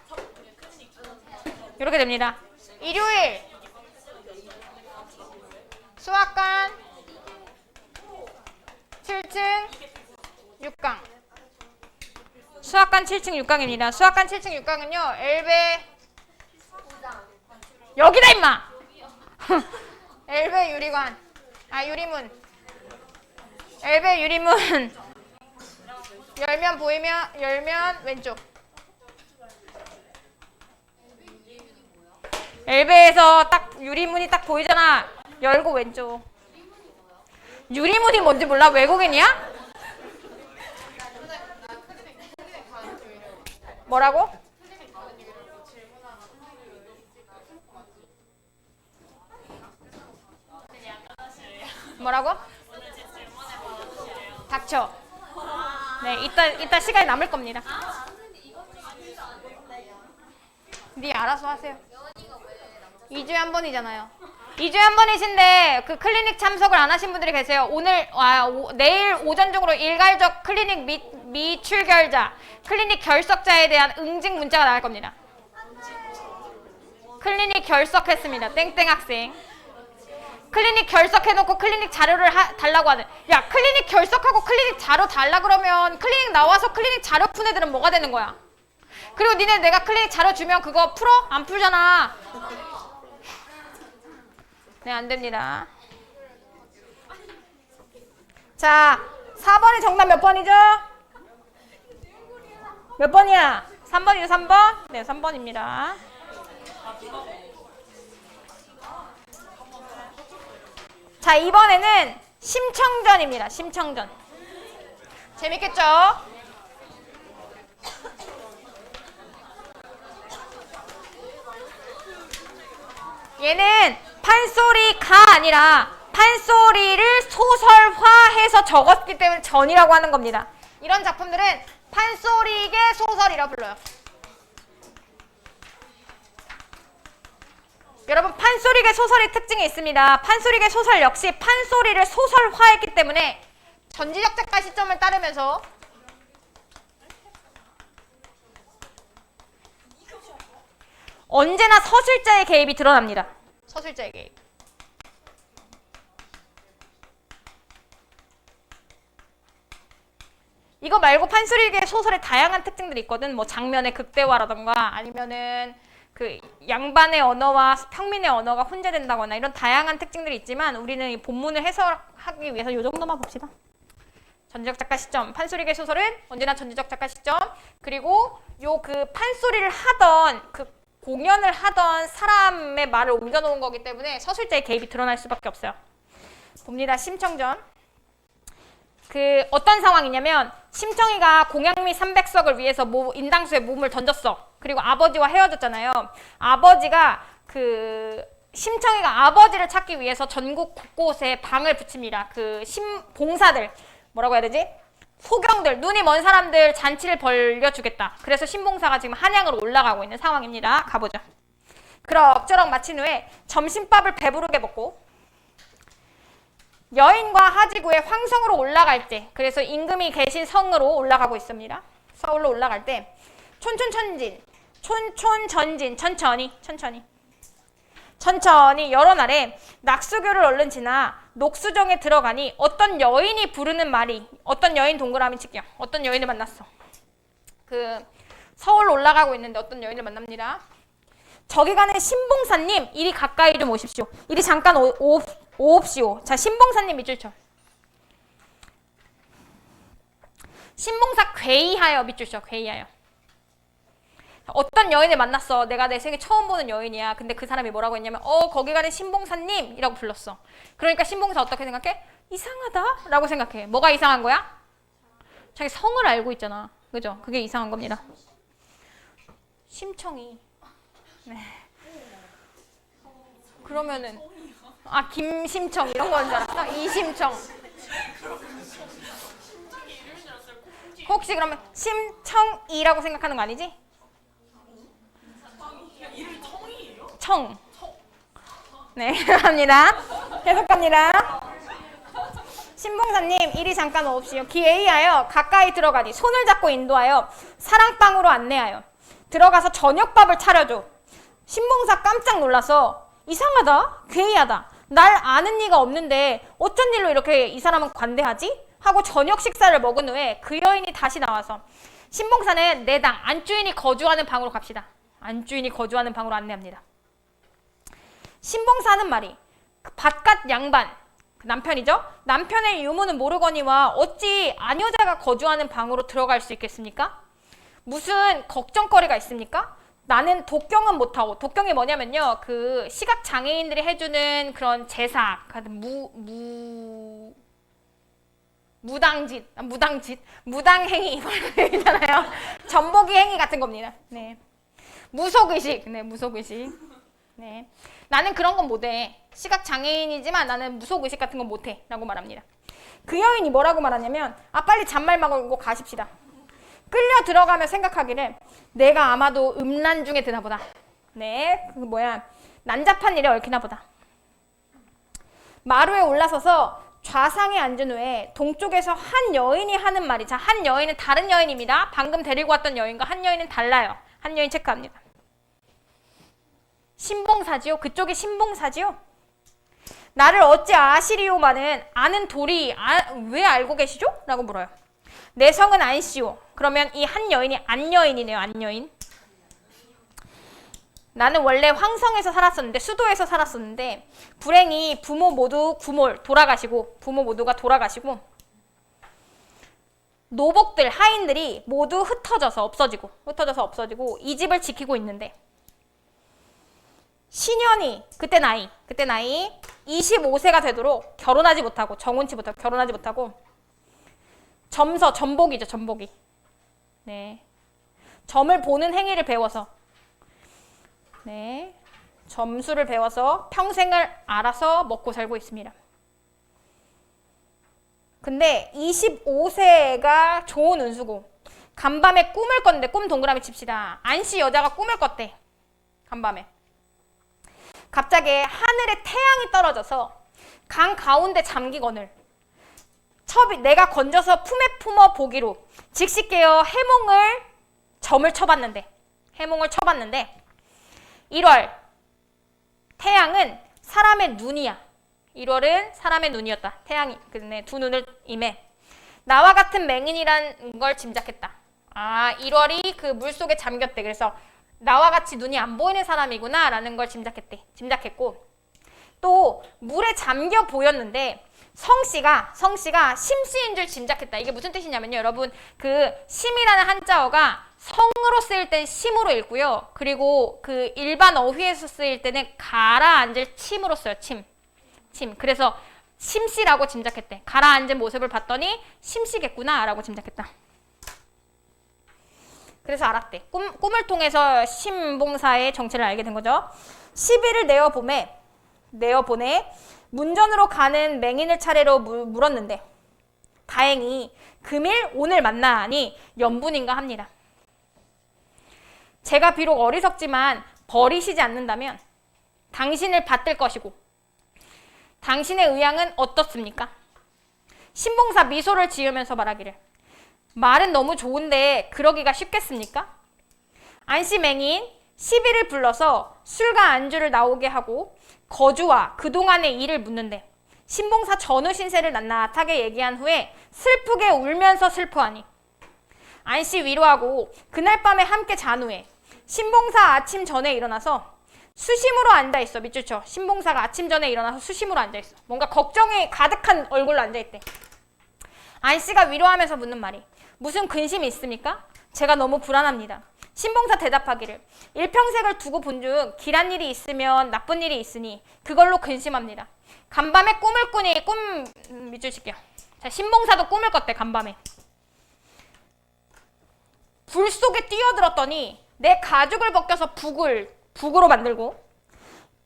이렇게 됩니다. 일요일 수학관 7층 6강. 수학관 7층 6강입니다. 수학관 7층 6강은요. 엘베 여기다 임마. 엘베 유리관. 유리문. 엘베 유리문. 열면 왼쪽. 엘베에서 딱 유리문이 딱 보이잖아. 열고 왼쪽. 유리문이 뭔지 몰라? 외국인이야? 뭐라고? 뭐라고? 닥쳐. 네, 이따 시간이 남을 겁니다. 네, 알아서 하세요. 2주에 한 번이잖아요. 2주에 한 번이신데 그 클리닉 참석을 안 하신 분들이 계세요. 내일 오전 중으로 일괄적 클리닉 미출결자, 클리닉 결석자에 대한 응징 문자가 나갈 겁니다. 클리닉 결석했습니다. 땡땡 학생. 클리닉 결석해놓고 클리닉 자료를 달라고 하는. 야, 클리닉 결석하고 클리닉 자료 달라 그러면 클리닉 나와서 클리닉 자료 푼 애들은 뭐가 되는 거야? 그리고 니네 내가 클리닉 자료 주면 그거 풀어? 안 풀잖아. 네, 안 됩니다. 자, 4번이 정답 몇 번이죠? 몇 번이야? 3번이죠, 3번? 네, 3번입니다. 자, 이번에는 심청전입니다. 심청전. 재밌겠죠? 얘는 판소리가 아니라 판소리를 소설화해서 적었기 때문에 전이라고 하는 겁니다. 이런 작품들은 판소리계 소설이라 불러요. 여러분, 판소리계 소설의 특징이 있습니다. 판소리계 소설 역시 판소리를 소설화했기 때문에 전지적 작가 시점을 따르면서 언제나 서술자의 개입이 드러납니다. 서술자의 개입. 이거 말고 판소리계 소설의 다양한 특징들이 있거든. 뭐 장면의 극대화라던가 아니면은 그 양반의 언어와 평민의 언어가 혼재된다거나 이런 다양한 특징들이 있지만 우리는 이 본문을 해석하기 위해서 이 정도만 봅시다. 전지적 작가 시점, 판소리계 소설은 언제나 전지적 작가 시점, 그리고 요 그 판소리를 하던 그 공연을 하던 사람의 말을 옮겨놓은 거기 때문에 서술자의 개입이 드러날 수밖에 없어요. 봅니다. 심청전. 그 어떤 상황이냐면 심청이가 공양미 300석을 위해서 인당수에 몸을 던졌어. 그리고 아버지와 헤어졌잖아요. 아버지가 심청이가 아버지를 찾기 위해서 전국 곳곳에 방을 붙입니다. 그 봉사들, 뭐라고 해야 되지? 소경들, 눈이 먼 사람들 잔치를 벌려주겠다. 그래서 신봉사가 지금 한양으로 올라가고 있는 상황입니다. 가보죠. 그럭저럭 마친 후에 점심밥을 배부르게 먹고 여인과 하지구의 황성으로 올라갈 때, 그래서 임금이 계신 성으로 올라가고 있습니다. 서울로 올라갈 때 촌촌전진, 천천히 여러 날에 낙수교를 얼른 지나 녹수정에 들어가니 어떤 여인이 부르는 말이, 어떤 여인 동그라미 칠게요. 어떤 여인을 만났어. 서울로 올라가고 있는데 어떤 여인을 만납니다. 저기 가는 신봉사님, 이리 가까이 좀 오십시오. 이리 잠깐 오옵시오. 자, 신봉사님 밑줄 쳐. 신봉사 괴이하여 밑줄 쳐. 괴이하여. 어떤 여인을 만났어. 내가 내 생에 처음 보는 여인이야. 근데 그 사람이 뭐라고 했냐면 거기 가는 신봉사님 이라고 불렀어. 그러니까 신봉사 어떻게 생각해? 이상하다 라고 생각해. 뭐가 이상한 거야? 자기 성을 알고 있잖아. 그죠? 그게 이상한 겁니다. 심청이. 네. 그러면은 김심청 이런 건 줄 알았어? 이심청. 혹시 그러면 심청이라고 생각하는 거 아니지? 청. 네, 합니다. 계속 갑니다. 신봉사님, 이리 잠깐 오옵시오. 기회하여 가까이 들어가니 손을 잡고 인도하여 사랑방으로 안내하여 들어가서 저녁밥을 차려줘. 신봉사 깜짝 놀라서 이상하다, 괴이하다. 날 아는 이가 없는데 어쩐 일로 이렇게 이 사람은 관대하지? 하고 저녁 식사를 먹은 후에 그 여인이 다시 나와서 신봉사는 내당 안주인이 거주하는 방으로 갑시다. 안주인이 거주하는 방으로 안내합니다. 신봉사는 말이 그 밭갓 양반, 그 남편이죠? 남편의 유무는 모르거니와 어찌 아녀자가 거주하는 방으로 들어갈 수 있겠습니까? 무슨 걱정거리가 있습니까? 나는 독경은 못하고, 독경이 뭐냐면요, 그 시각장애인들이 해주는 그런 제사, 무당행위 이잖아요. 전보기 행위 같은 겁니다. 네. 무속의식. 네, 무속의식. 네. 나는 그런 건 못해. 시각 장애인이지만 나는 무속의식 같은 건 못해. 라고 말합니다. 그 여인이 뭐라고 말하냐면, 빨리 잔말 말고 가십시다. 끌려 들어가며 생각하기를 내가 아마도 음란 중에 드나 보다. 네, 난잡한 일에 얽히나 보다. 마루에 올라서서 좌상에 앉은 후에 동쪽에서 한 여인이 하는 말이, 자, 한 여인은 다른 여인입니다. 방금 데리고 왔던 여인과 한 여인은 달라요. 한 여인 체크합니다. 신봉사지요? 그쪽이 신봉사지요? 나를 어찌 아시리오마는 아는 돌이 왜 알고 계시죠? 라고 물어요. 내 성은 안씨오. 그러면 이 한 여인이 안여인이네요. 안여인. 나는 원래 황성에서 살았었는데, 수도에서 살았었는데 불행히 부모 모두가 돌아가시고 노복들, 하인들이 모두 흩어져서 없어지고 이 집을 지키고 있는데 신현이 그때 나이 25세가 되도록 결혼하지 못하고 전복이죠. 전복이. 네. 점을 보는 행위를 배워서, 네, 점수를 배워서 평생을 알아서 먹고 살고 있습니다. 근데 25세가 좋은 운수고 간밤에 꿈을 꿨는데, 꿈 동그라미 칩시다. 안씨 여자가 꿈을 꿨대. 간밤에. 갑자기 하늘에 태양이 떨어져서 강 가운데 잠기거늘 내가 건져서 품에 품어 보기로 즉시 깨어 점을 쳐봤는데 1월 태양은 사람의 눈이야. 1월은 사람의 눈이었다. 태양이 두 눈을 임해. 나와 같은 맹인이란 걸 짐작했다. 1월이 그 물속에 잠겼대. 그래서 나와 같이 눈이 안 보이는 사람이구나 라는 걸 짐작했고, 또 물에 잠겨 보였는데 성씨가 심씨인 줄 짐작했다. 이게 무슨 뜻이냐면요, 여러분, 그 심이라는 한자어가 성으로 쓰일 땐 심으로 읽고요, 그리고 그 일반 어휘에서 쓰일 때는 가라앉을 침으로 써요. 침. 그래서 심씨라고 짐작했대. 가라앉은 모습을 봤더니 심씨겠구나 라고 짐작했다. 그래서 알았대. 꿈을 통해서 신봉사의 정체를 알게 된 거죠. 시비를 내어보내 문전으로 가는 맹인을 차례로 물었는데 다행히 금일 오늘 만나니 연분인가 합니다. 제가 비록 어리석지만 버리시지 않는다면 당신을 받들 것이고 당신의 의향은 어떻습니까? 신봉사 미소를 지으면서 말하기를 말은 너무 좋은데 그러기가 쉽겠습니까? 안씨 맹인 시비를 불러서 술과 안주를 나오게 하고 거주와 그동안의 일을 묻는데 신봉사 전후 신세를 낱낱하게 얘기한 후에 슬프게 울면서 슬퍼하니 안씨 위로하고 그날 밤에 함께 잔 후에 신봉사 아침 전에 일어나서 수심으로 앉아있어. 밑줄 쳐. 신봉사가 아침 전에 일어나서 수심으로 앉아있어. 뭔가 걱정이 가득한 얼굴로 앉아있대. 안씨가 위로하면서 묻는 말이 무슨 근심이 있습니까? 제가 너무 불안합니다. 신봉사 대답하기를 일평생을 두고 본 중 길한 일이 있으면 나쁜 일이 있으니 그걸로 근심합니다. 간밤에 꿈을 꾸니 밑줄 칠게요. 자, 신봉사도 꿈을 꿨대. 간밤에 불 속에 뛰어들었더니 내 가죽을 벗겨서 북으로 만들고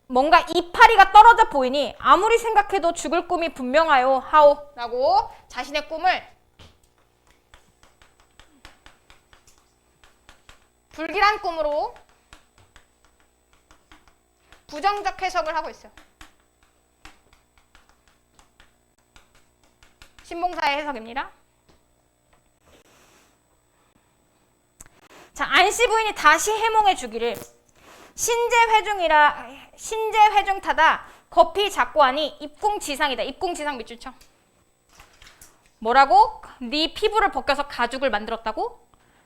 뭔가 이파리가 떨어져 보이니 아무리 생각해도 죽을 꿈이 분명하요 하오 라고 자신의 꿈을 불길한 꿈으로 부정적 해석을 하고 있어요. 신봉사의 해석입니다. 자, 안씨 부인이 다시 해몽해 주기를 신재회중 타다 거피 잡고 하니 입궁지상이다. 입궁지상 밑줄 쳐. 뭐라고? 네 피부를 벗겨서 가죽을 만들었다고?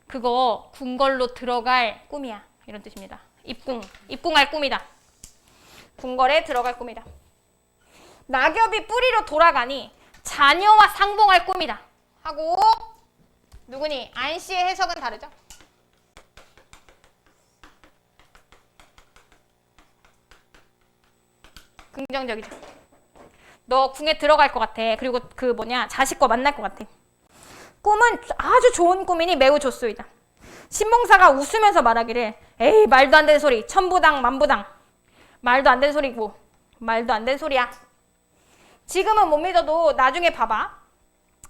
그거 궁궐로 들어갈 꿈이야. 이런 뜻입니다. 입궁할 꿈이다. 궁궐에 들어갈 꿈이다. 낙엽이 뿌리로 돌아가니 자녀와 상봉할 꿈이다. 하고 누구니? 안씨의 해석은 다르죠? 긍정적이죠. 너 궁에 들어갈 것 같아. 그리고 자식과 만날 것 같아. 꿈은 아주 좋은 꿈이니 매우 좋소이다. 신봉사가 웃으면서 말하기를 에이 말도 안 되는 소리 천부당 만부당 말도 안 되는 소리고 말도 안 되는 소리야. 지금은 못 믿어도 나중에 봐봐.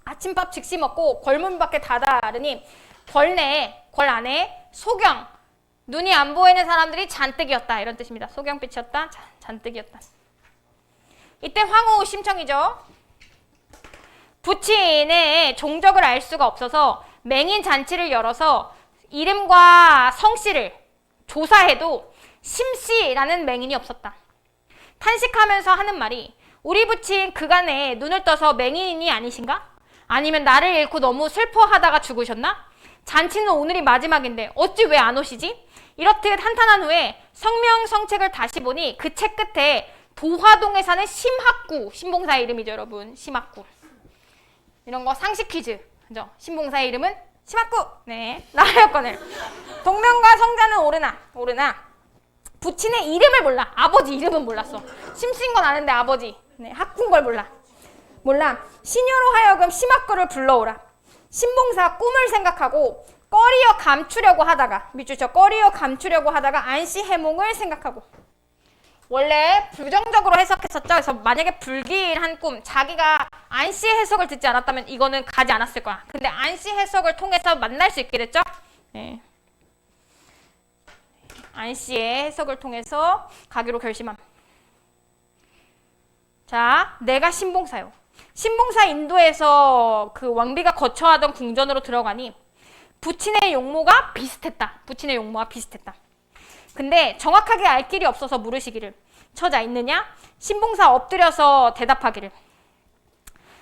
아침밥 즉시 먹고 걸문 밖에 다다르니 걸 안에 소경 눈이 안 보이는 사람들이 잔뜩이었다 이런 뜻입니다. 소경빛이었다 잔뜩이었다. 이때 황후 심청이죠. 부친의 종적을 알 수가 없어서 맹인 잔치를 열어서 이름과 성씨를 조사해도 심씨라는 맹인이 없었다. 탄식하면서 하는 말이 우리 부친 그간에 눈을 떠서 맹인이 아니신가? 아니면 나를 잃고 너무 슬퍼하다가 죽으셨나? 잔치는 오늘이 마지막인데 어찌 왜 안 오시지? 이렇듯 한탄한 후에 성명성책을 다시 보니 그 책 끝에 도화동에 사는 심학구, 신봉사의 이름이죠 여러분. 심학구. 이런 거 상식 퀴즈. 그죠? 신봉사의 이름은 심학구. 네, 나라였거늘. 동명과 성자는 오르나 부친의 이름을 몰라. 아버지 이름은 몰랐어. 심씨인 건 아는데 아버지 학구인 걸 몰라. 시녀로 하여금 심학구를 불러오라. 신봉사 꿈을 생각하고 꺼리어 감추려고 하다가 밑줄쳐 꺼리어 감추려고 하다가 안씨 해몽을 생각하고. 원래 부정적으로 해석했었죠. 그래서 만약에 불길한 꿈, 자기가 안씨 해석을 듣지 않았다면 이거는 가지 않았을 거야. 근데 안씨 해석을 통해서 만날 수 있게 됐죠. 네. 안씨의 해석을 통해서 가기로 결심함. 자, 내가 신봉사요. 신봉사 인도에서 그 왕비가 거처하던 궁전으로 들어가니 부친의 용모가 비슷했다. 근데 정확하게 알 길이 없어서 물으시기를 처자 있느냐? 신봉사 엎드려서 대답하기를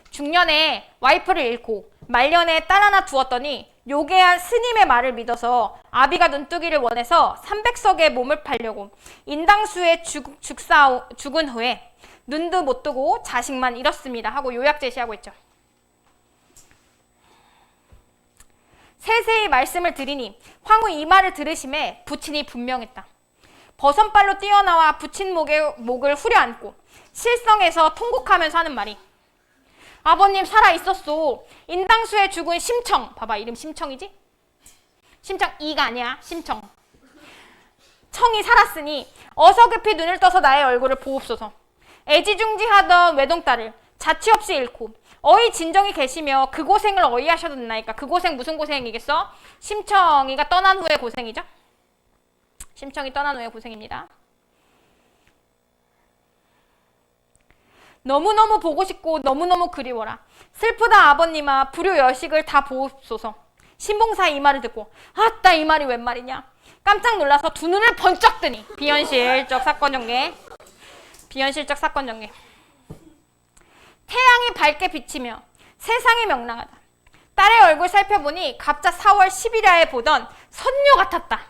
중년에 와이프를 잃고 말년에 딸 하나 두었더니 요괴한 스님의 말을 믿어서 아비가 눈뜨기를 원해서 300석의 몸을 팔려고 인당수에 죽은 후에 눈도 못 뜨고 자식만 잃었습니다 하고 요약 제시하고 있죠. 세세히 말씀을 드리니 황후 이 말을 들으심에 부친이 분명했다. 버선발로 뛰어나와 부친 목을 후려안고 실성에서 통곡하면서 하는 말이 아버님 살아있었소. 인당수에 죽은 심청. 봐봐 이름 심청이지? 심청 이가 아니야. 심청. 청이 살았으니 어서 급히 눈을 떠서 나의 얼굴을 보옵소서. 애지중지하던 외동딸을 자취 없이 잃고 어이 진정이 계시며 그 고생을 어이 하셔도 되나이까. 그 고생 무슨 고생이겠어? 심청이가 떠난 후의 고생이죠. 심청이 떠난 후의 고생입니다. 너무너무 보고 싶고 너무너무 그리워라. 슬프다 아버님아 불효 여식을 다 보옵소서. 신봉사의 이 말을 듣고 아따 이 말이 웬 말이냐. 깜짝 놀라서 두 눈을 번쩍 뜨니 비현실적 사건 전개. 태양이 밝게 비치며 세상이 명랑하다. 딸의 얼굴 살펴보니 갑자 4월 10일야에 보던 선녀 같았다.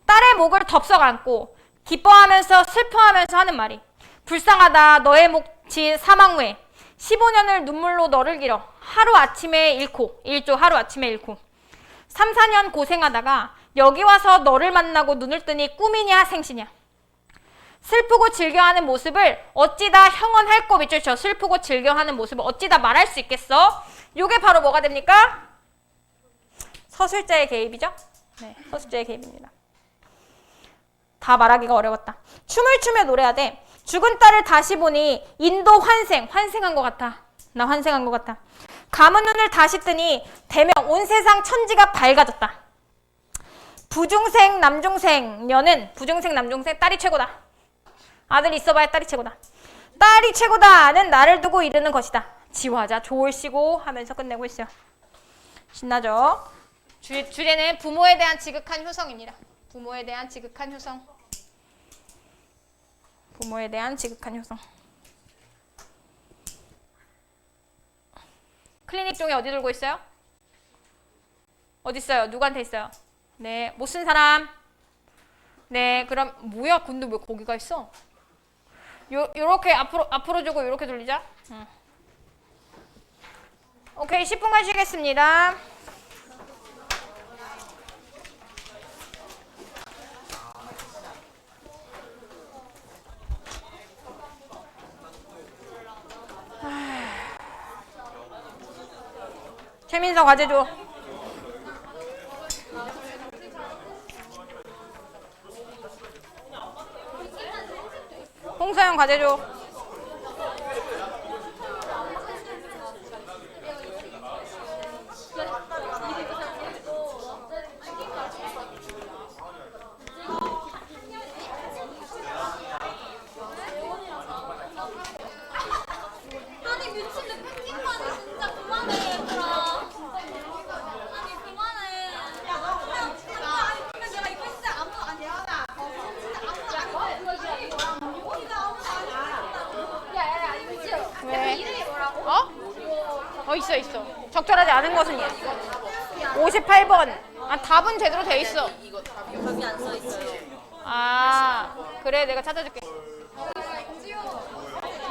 딸의 목을 덥석 안고 기뻐하면서 슬퍼하면서 하는 말이 불쌍하다. 너의 목친 사망 후에 15년을 눈물로 너를 길어 하루아침에 잃고 3, 4년 고생하다가 여기 와서 너를 만나고 눈을 뜨니 꿈이냐 생시냐. 슬프고 즐겨하는 모습을 어찌다 형언할꼬 밑줄 쳐. 슬프고 즐겨하는 모습을 어찌다 말할 수 있겠어? 요게 바로 뭐가 됩니까? 서술자의 개입이죠? 네, 서술자의 개입입니다. 다 말하기가 어려웠다. 춤을 추며 노래하되 죽은 딸을 다시 보니 인도 환생한 것 같아. 나 환생한 것 같아. 감은 눈을 다시 뜨니 대명 온 세상 천지가 밝아졌다. 부중생 남중생 딸이 최고다. 아들 있어봐야 딸이 최고다. 딸이 최고다는 나를 두고 이르는 것이다. 지화자 좋을시고 하면서 끝내고 있어요. 신나죠? 주제는 부모에 대한 지극한 효성입니다. 부모에 대한 지극한 효성. 클리닉 종이 어디 들고 있어요? 어디 있어요? 누구한테 있어요? 네, 못 쓴 사람. 네, 그럼 뭐야? 근데 왜 거기가 있어? 요렇게 앞으로 주고 요렇게 돌리자. 오케이, 10분간 쉬겠습니다. 최민서 과제 줘. 홍서영 과제 줘. 아니 미친 내 팬팅만이 진짜 그만해 얘들아. 아니 그만해. 아니 근데 내가 이거 진짜 아무도 안 해하다. 진짜 아무도 안 해. 진짜 아무도 안 해. 야야야 이거 지금 왜? 이름이 뭐라고? 어? 있어. 적절하지 않은 것은 예. 58번. 아, 답은 제대로 돼 있어. 답이 안 써 있어요. 아, 그래, 내가 찾아줄게.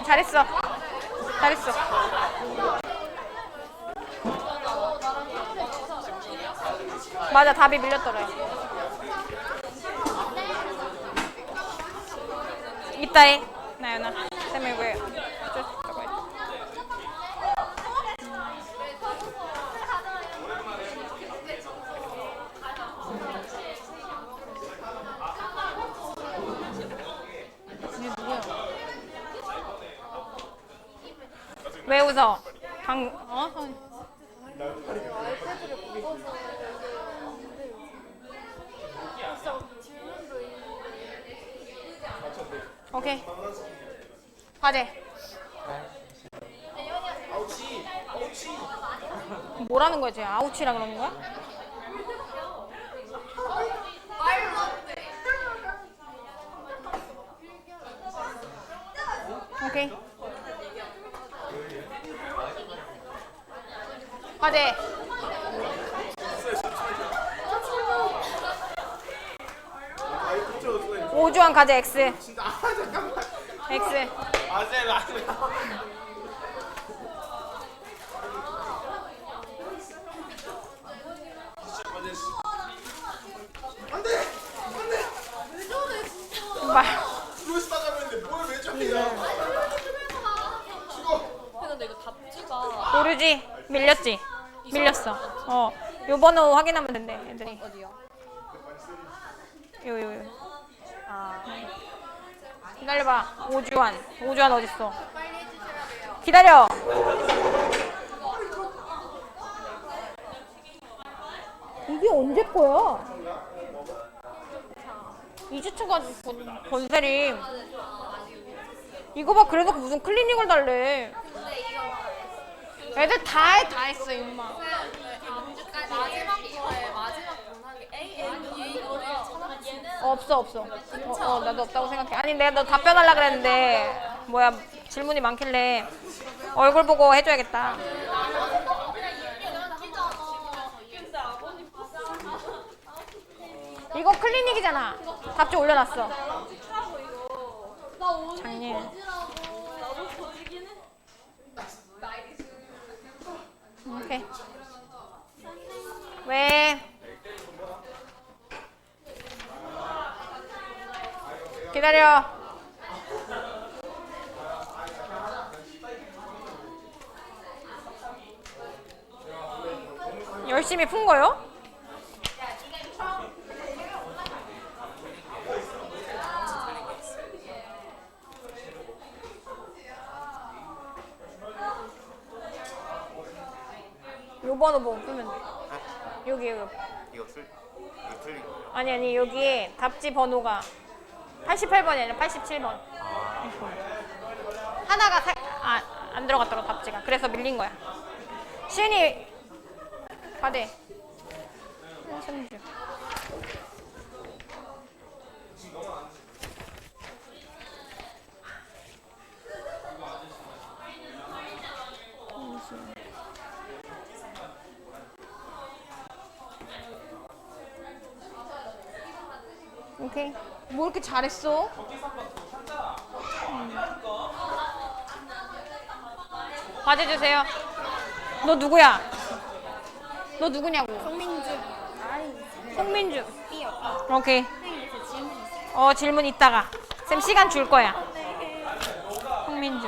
잘했어. 맞아, 답이 밀렸더래. 이따해. 나연아. 쌤이 왜 어쩔 수 없다고 했지? 이게 누구야? 왜 웃어? 오케이. 과제. 뭐라는 거야, 쟤? 아우치라 그러는 거야? 오케이. 과제. 오주환 과제 X. X. 말. 근데 이거 답지가 모르지? 밀렸어. 요 번호 확인하면 된대, 애들이. 어디요? 요. 기다려봐. 오주환 어딨어? 기다려. 이게 언제 거야? 2주차가 건설이. 이거 봐, 그래놓고 무슨 클리닉을 달래. 애들 다 했어, 임마. 마지막 거에 마지막 문항이 A 없어. 나도 없다고 생각해. 아니, 내가 너 답변하려고 그랬는데, 뭐야, 질문이 많길래 얼굴 보고 해줘야겠다. 이거 클리닉이잖아. 답지 올려놨어. 장님. 오케이. 왜? 기다려. 열심히 푼 거요? 요 번호 보고 풀면 돼. 여기. 이거 틀린 거예요? 아니, 여기 답지 번호가 88번이 아니라 87번. 하나가 안 들어갔더라, 답지가. 그래서 밀린 거야. 시은이 과대. 손주. 오케이. 뭐 이렇게 잘했어? 과제 주세요. 너 누구야? 너 누구냐고? 송민주. 오케이. 질문 이따가. 쌤 시간 줄 거야. 송민주.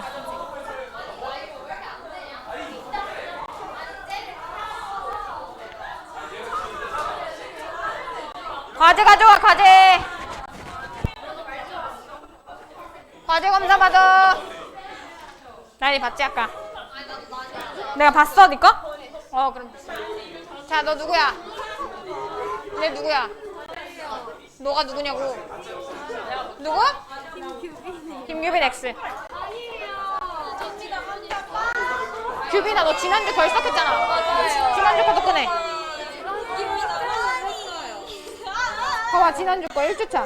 과제 가져와, 과제. 과제 검사 받아. 나니 봤지 아까? 내가 봤어, 니 거? 그럼 됐어. 자, 너 누구야? 내 누구야? 너가 누구냐고? 누구? 김규빈 X. 규빈아, 너 지난주 결석했잖아. 지난주 거도 꺼내. 봐봐, 지난주 거 1주차.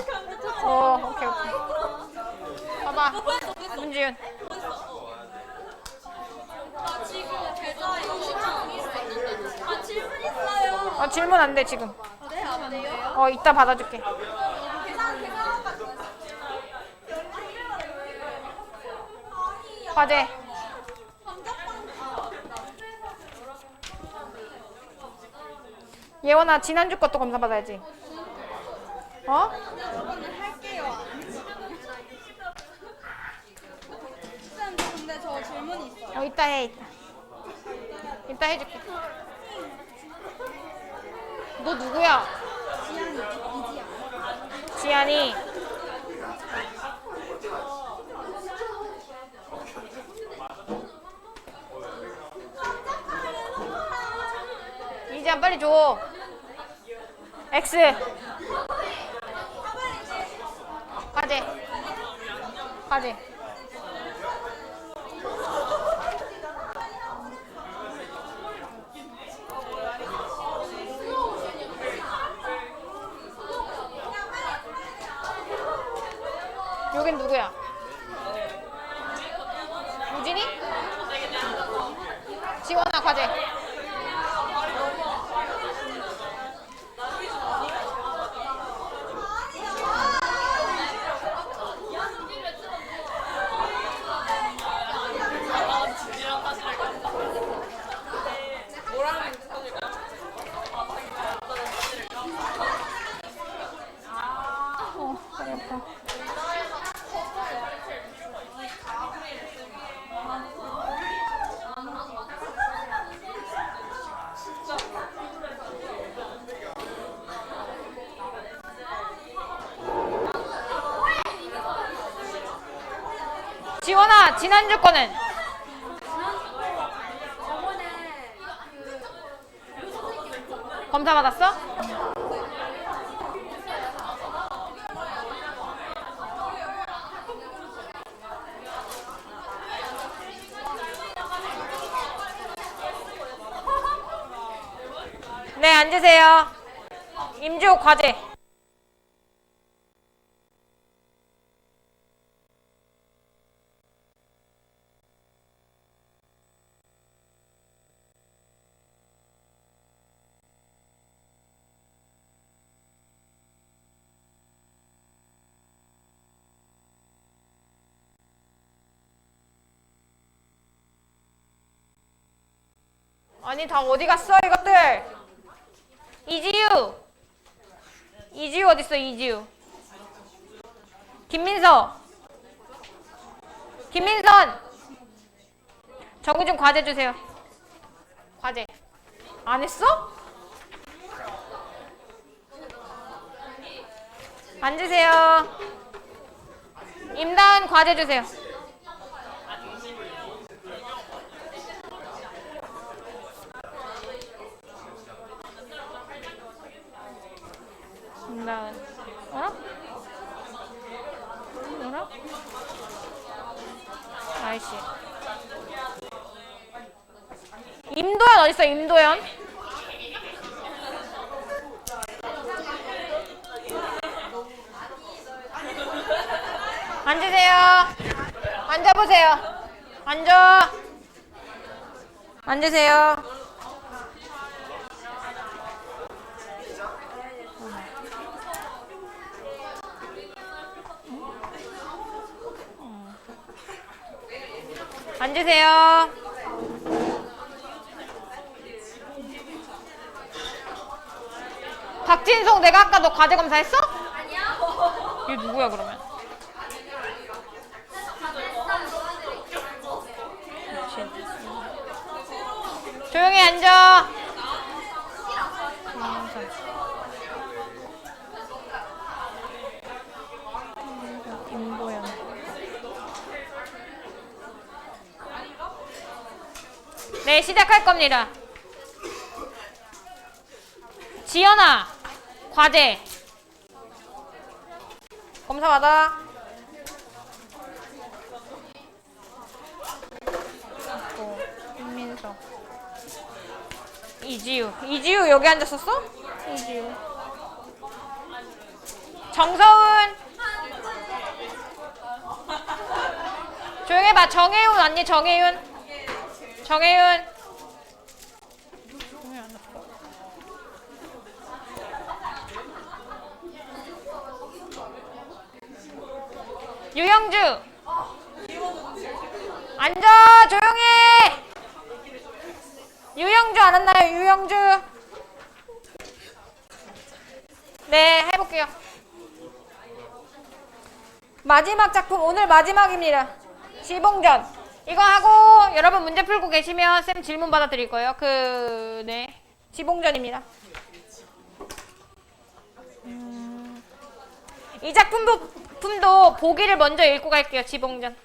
오케이. 봐봐, 문지윤. 지금 계좌에 20만 있었는데. 질문 있어요. 질문 안 돼, 지금. 네, 안 돼요? 이따 받아줄게. 과제. 예원아, 지난주 것도 검사 받아야지. 할게요. 쌤, 근데 저 질문 있어요. 이따 해, 이따 해줄게. 너 누구야? 지안이. 이지안 빨리 줘. X. 과제. 여긴 누구야? 유진이? 지원아, 과제. 지원아, 지난주 거는? 검사 받았어? 네, 앉으세요. 임주호 과제. 아니, 다 어디 갔어, 이것들? 이지유 어딨어, 이지유? 김민선. 정우준 과제 주세요. 과제. 안 했어? 앉으세요. 임다은 과제 주세요. 임다은. 뭐라? 아이씨. 임도현 어딨어, 임도현? 앉으세요. 앉아보세요. 앉으세요. 앉으세요. 박진송, 내가 아까 너 과제 검사했어? 아니야. 얘 누구야 그러면? 조용히 앉아. 네, 시작할 겁니다. 지연아, 과제. 검사 받아. 김민서. 이지우. 이지우 여기 앉았었어? 이지우. 정서은. 조용히 해봐. 정혜윤 언니, 정혜윤. 정혜윤. 유영주. 앉아. 조용히 해. 유영주 안 왔나요? 유영주. 네, 해볼게요. 마지막 작품, 오늘 마지막입니다. 지봉전. 이거 하고 여러분 문제 풀고 계시면 쌤 질문 받아 드릴 거예요. 네. 지봉전입니다. 이 작품도 보기를 먼저 읽고 갈게요. 지봉전.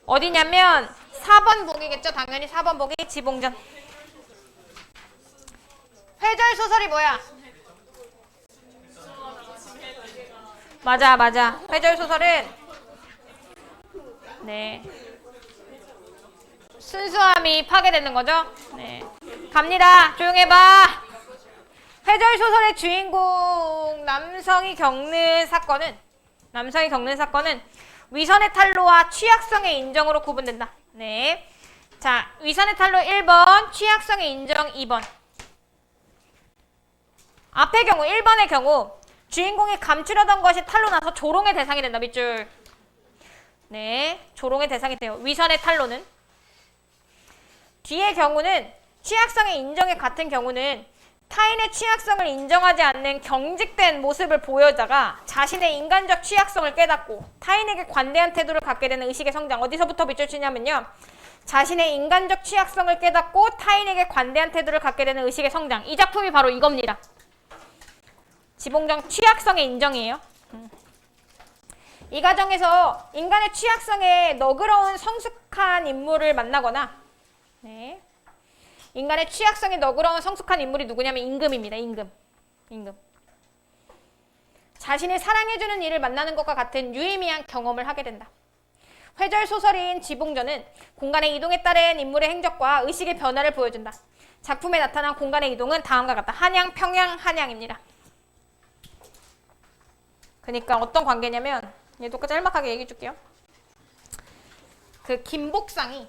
어디냐면 4번 보기겠죠? 당연히 4번 보기 지봉전. 회절 소설이 뭐야? 맞아. 회절 소설은 네. 순수함이 파괴되는 거죠? 네. 갑니다. 조용해봐. 회절 소설의 주인공 남성이 겪는 사건은 위선의 탈로와 취약성의 인정으로 구분된다. 네. 자, 위선의 탈로 1번, 취약성의 인정 2번. 앞의 경우 1번의 경우 주인공이 감추려던 것이 탈로 나서 조롱의 대상이 된다. 밑줄. 네, 조롱의 대상이 돼요. 위선의 탈로는. 뒤의 경우는 취약성의 인정에 같은 경우는 타인의 취약성을 인정하지 않는 경직된 모습을 보여다가 자신의 인간적 취약성을 깨닫고 타인에게 관대한 태도를 갖게 되는 의식의 성장. 어디서부터 밑줄 치냐면요. 자신의 인간적 취약성을 깨닫고 타인에게 관대한 태도를 갖게 되는 의식의 성장. 이 작품이 바로 이겁니다. 지봉전 취약성의 인정이에요. 이 과정에서 인간의 취약성에 너그러운 성숙한 인물을 만나거나 네. 인간의 취약성에 너그러운 성숙한 인물이 누구냐면 임금입니다. 임금. 자신을 사랑해주는 이를 만나는 것과 같은 유의미한 경험을 하게 된다. 회절 소설인 지봉전은 공간의 이동에 따른 인물의 행적과 의식의 변화를 보여준다. 작품에 나타난 공간의 이동은 다음과 같다. 한양, 평양, 한양입니다. 그러니까 어떤 관계냐면 얘도 짤막하게 얘기해 줄게요. 그 김복상이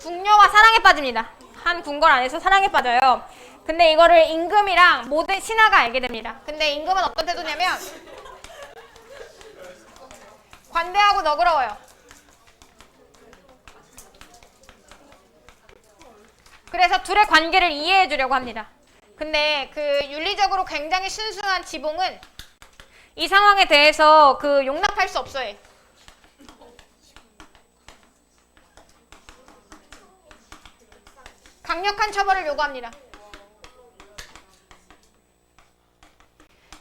궁녀와 사랑에 빠집니다. 한 궁궐 안에서 사랑에 빠져요. 근데 이거를 임금이랑 모든 신하가 알게 됩니다. 근데 임금은 어떤 태도냐면 관대하고 너그러워요. 그래서 둘의 관계를 이해해 주려고 합니다. 근데 그 윤리적으로 굉장히 순수한 지봉은 이 상황에 대해서 그 용납할 수 없어요. 강력한 처벌을 요구합니다.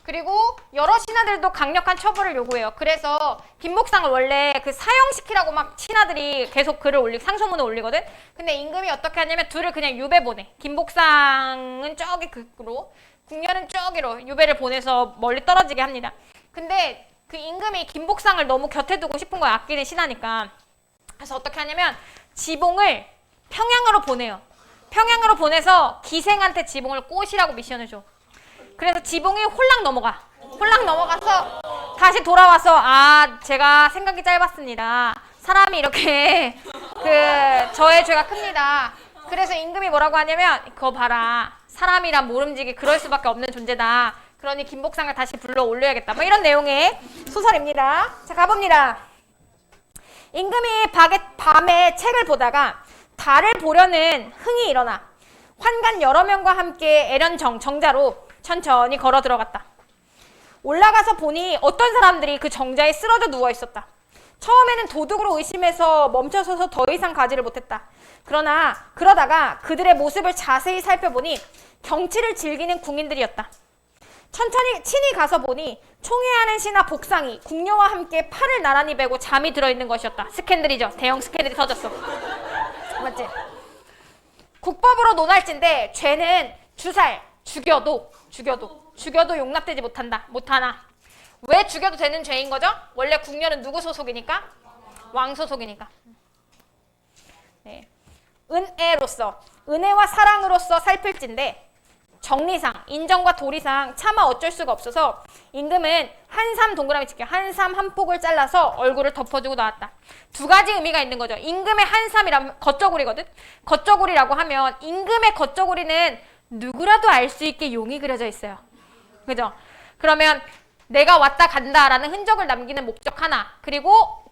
그리고 여러 신하들도 강력한 처벌을 요구해요. 그래서 김복상을 원래 그 사형시키라고 막 신하들이 계속 글을 상소문을 올리거든. 근데 임금이 어떻게 하냐면 둘을 그냥 유배 보내. 김복상은 저기 극으로, 궁녀는 저기로 유배를 보내서 멀리 떨어지게 합니다. 근데 그 임금이 김복상을 너무 곁에 두고 싶은 거야. 아끼는 신하니까. 그래서 어떻게 하냐면 지봉을 평양으로 보내요. 평양으로 보내서 기생한테 지봉을 꼬시라고 미션을 줘. 그래서 지봉이 홀랑 넘어가서 다시 돌아와서 제가 생각이 짧았습니다. 사람이 이렇게 저의 죄가 큽니다. 그래서 임금이 뭐라고 하냐면 그거 봐라. 사람이란 모름지기 그럴 수밖에 없는 존재다. 그러니 김복상을 다시 불러 올려야겠다. 뭐 이런 내용의 소설입니다. 자, 가봅니다. 임금이 밤에 책을 보다가 달을 보려는 흥이 일어나 환관 여러 명과 함께 정자로 천천히 걸어 들어갔다. 올라가서 보니 어떤 사람들이 그 정자에 쓰러져 누워 있었다. 처음에는 도둑으로 의심해서 멈춰서서 더 이상 가지를 못했다. 그러다가 그들의 모습을 자세히 살펴보니 경치를 즐기는 궁인들이었다. 천천히 친히 가서 보니 총애하는 신하 복상이 궁녀와 함께 팔을 나란히 베고 잠이 들어있는 것이었다. 스캔들이죠. 대형 스캔들이 터졌어. 맞지? 국법으로 논할진데 죄는 주살, 죽여도 용납되지 못하나. 왜 죽여도 되는 죄인 거죠? 원래 궁녀는 누구 소속이니까? 왕 소속이니까. 네. 은혜로서, 은혜와 사랑으로서 살필진데 정리상, 인정과 도리상 차마 어쩔 수가 없어서 임금은 한삼 동그라미 칠게요. 한삼 한 폭을 잘라서 얼굴을 덮어주고 나왔다. 두 가지 의미가 있는 거죠. 임금의 한삼이라면 겉저고리거든. 겉저고리라고 하면 임금의 겉저고리는 누구라도 알 수 있게 용이 그려져 있어요. 그죠? 그러면 내가 왔다 간다라는 흔적을 남기는 목적 하나, 그리고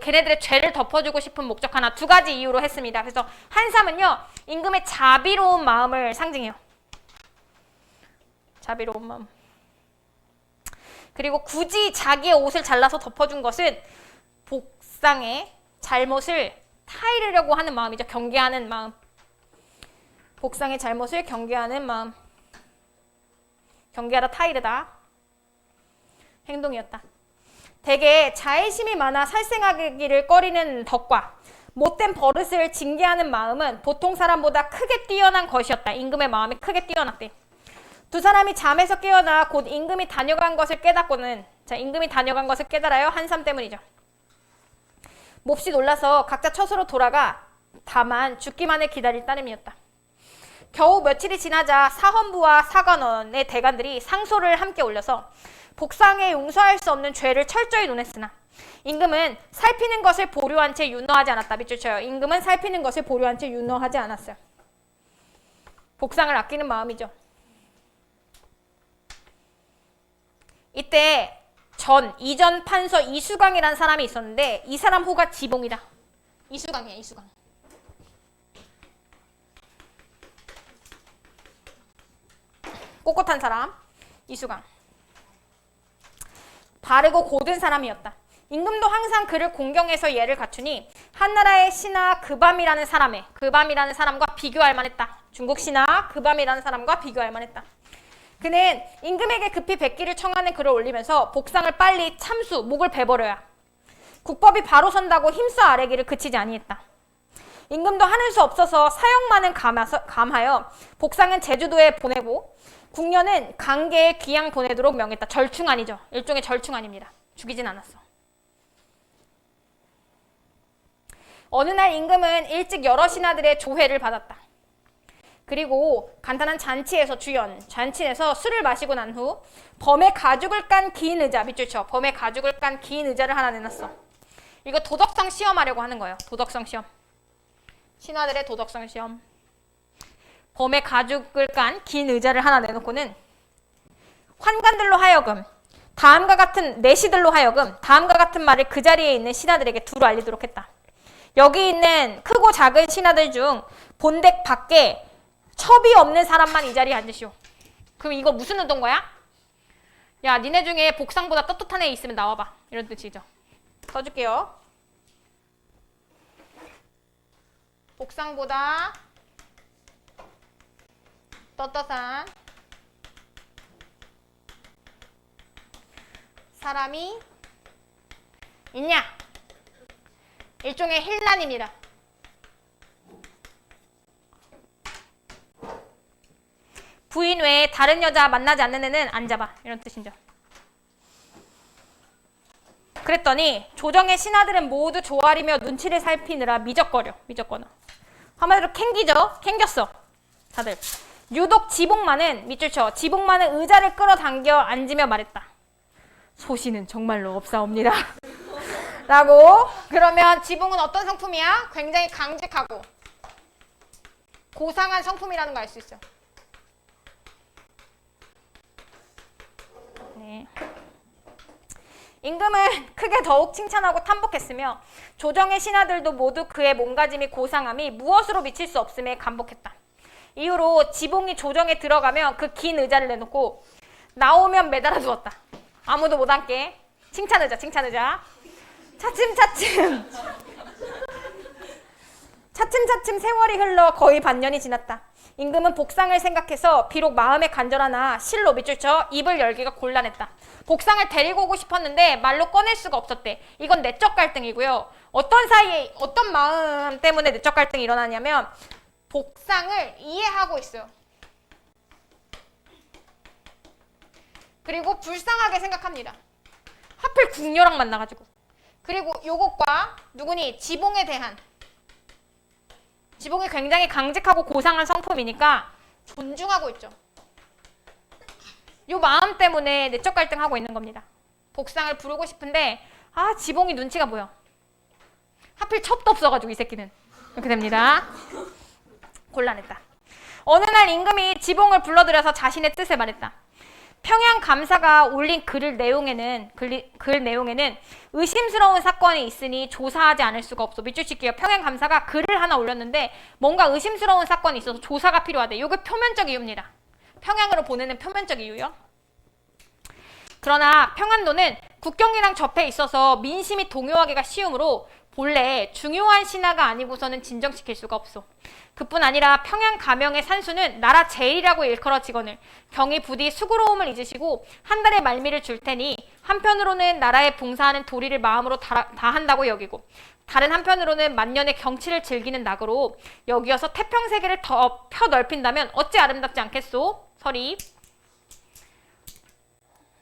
걔네들의 죄를 덮어주고 싶은 목적 하나, 두 가지 이유로 했습니다. 그래서 한삼은요, 임금의 자비로운 마음을 상징해요. 자비로운 마음. 그리고 굳이 자기의 옷을 잘라서 덮어준 것은 복상의 잘못을 타이르려고 하는 마음이죠. 경계하는 마음. 복상의 잘못을 경계하는 마음. 경계하다 타이르다. 행동이었다. 대개 자애심이 많아 살생하기를 꺼리는 덕과 못된 버릇을 징계하는 마음은 보통 사람보다 크게 뛰어난 것이었다. 임금의 마음이 크게 뛰어났대. 두 사람이 잠에서 깨어나 곧 임금이 다녀간 것을 깨닫고는, 자, 임금이 다녀간 것을 깨달아요. 한삼 때문이죠. 몹시 놀라서 각자 처소로 돌아가 다만 죽기만을 기다릴 따름이었다. 겨우 며칠이 지나자 사헌부와 사관원의 대관들이 상소를 함께 올려서 복상에 용서할 수 없는 죄를 철저히 논했으나 임금은 살피는 것을 보류한 채 윤허하지 않았다. 밑줄 쳐요. 임금은 살피는 것을 보류한 채 윤허하지 않았어요. 복상을 아끼는 마음이죠. 이때 이전 판서 이수강이라는 사람이 있었는데 이 사람 호가 지봉이다. 이수강이야, 이수강. 꼿꼿한 사람, 이수강. 바르고 고든 사람이었다. 임금도 항상 그를 공경해서 예를 갖추니 한나라의 신하 그밤이라는 사람과 비교할 만했다. 중국 신하 그밤이라는 사람과 비교할 만했다. 그는 임금에게 급히 백기를 청하는 글을 올리면서 복상을 빨리 참수, 목을 베버려야 국법이 바로 선다고 힘써 아뢰기를 그치지 아니했다. 임금도 하는 수 없어서 사형만은 감하여 복상은 제주도에 보내고 궁녀는 강계에 귀양 보내도록 명했다. 절충안이죠. 일종의 절충안입니다. 죽이진 않았어. 어느 날 임금은 일찍 여러 신하들의 조회를 받았다. 그리고 간단한 잔치에서 술을 마시고 난 후 범의 가죽을 깐 긴 의자, 밑줄 쳐. 범의 가죽을 깐 긴 의자를 하나 내놨어. 이거 도덕성 시험하려고 하는 거예요. 도덕성 시험. 신하들의 도덕성 시험. 범의 가죽을 깐 긴 의자를 하나 내놓고는 환관들로 하여금 내시들로 하여금 다음과 같은 말을 그 자리에 있는 신하들에게 두루 알리도록 했다. 여기 있는 크고 작은 신하들 중 본댁 밖에 첩이 없는 사람만 이 자리에 앉으시오. 그럼 이거 무슨 의도인 거야? 야, 니네 중에 복상보다 떳떳한 애 있으면 나와봐. 이런 뜻이죠. 써줄게요. 복상보다 떳떳한 사람이 있냐? 일종의 힐난입니다. 부인 외에 다른 여자 만나지 않는 애는 안 잡아. 이런 뜻이죠. 그랬더니 조정의 신하들은 모두 조아리며 눈치를 살피느라 미적거려. 한마디로 캥겼어. 다들. 유독 지봉만은, 밑줄 쳐. 지봉만은 의자를 끌어당겨 앉으며 말했다. 소신은 정말로 없사옵니다. 라고. 그러면 지봉은 어떤 성품이야? 굉장히 강직하고 고상한 성품이라는 거 알 수 있어. 네. 임금은 크게 더욱 칭찬하고 탐복했으며 조정의 신하들도 모두 그의 몸가짐이 고상함이 무엇으로 미칠 수 없음에 감복했다. 이후로 지봉이 조정에 들어가면 그 긴 의자를 내놓고 나오면 매달아 두었다. 아무도 못 앉게. 칭찬 의자. 차츰 차츰차츰 세월이 흘러 거의 반년이 지났다. 임금은 복상을 생각해서 비록 마음에 간절하나 실로 밑줄 쳐 입을 열기가 곤란했다. 복상을 데리고 오고 싶었는데 말로 꺼낼 수가 없었대. 이건 내적 갈등이고요. 어떤 마음 때문에 내적 갈등이 일어나냐면 복상을 이해하고 있어요. 그리고 불쌍하게 생각합니다. 하필 궁녀랑 만나가지고. 그리고 요것과 누구니? 지봉에 대한. 지봉이 굉장히 강직하고 고상한 성품이니까 존중하고 있죠. 요 마음 때문에 내적 갈등하고 있는 겁니다. 복상을 부르고 싶은데 지봉이 눈치가 보여. 하필 첩도 없어가지고 이 새끼는. 이렇게 됩니다. 곤란했다. 어느 날 임금이 지봉을 불러들여서 자신의 뜻을 말했다. 평양 감사가 올린 글 내용에는 의심스러운 사건이 있으니 조사하지 않을 수가 없어. 밑줄 칠게요. 평양 감사가 글을 하나 올렸는데 뭔가 의심스러운 사건이 있어서 조사가 필요하대. 이게 표면적 이유입니다. 평양으로 보내는 표면적 이유요. 그러나 평안도는 국경이랑 접해 있어서 민심이 동요하기가 쉬우므로 본래 중요한 신하가 아니고서는 진정시킬 수가 없어. 그뿐 아니라 평양 가명의 산수는 나라 제일이라고 일컬어지거늘 경이 부디 수고로움을 잊으시고 한 달의 말미를 줄 테니 한편으로는 나라에 봉사하는 도리를 마음으로 다한다고 여기고 다른 한편으로는 만년의 경치를 즐기는 낙으로 여기어서 태평세계를 더 펴넓힌다면 어찌 아름답지 않겠소? 설이.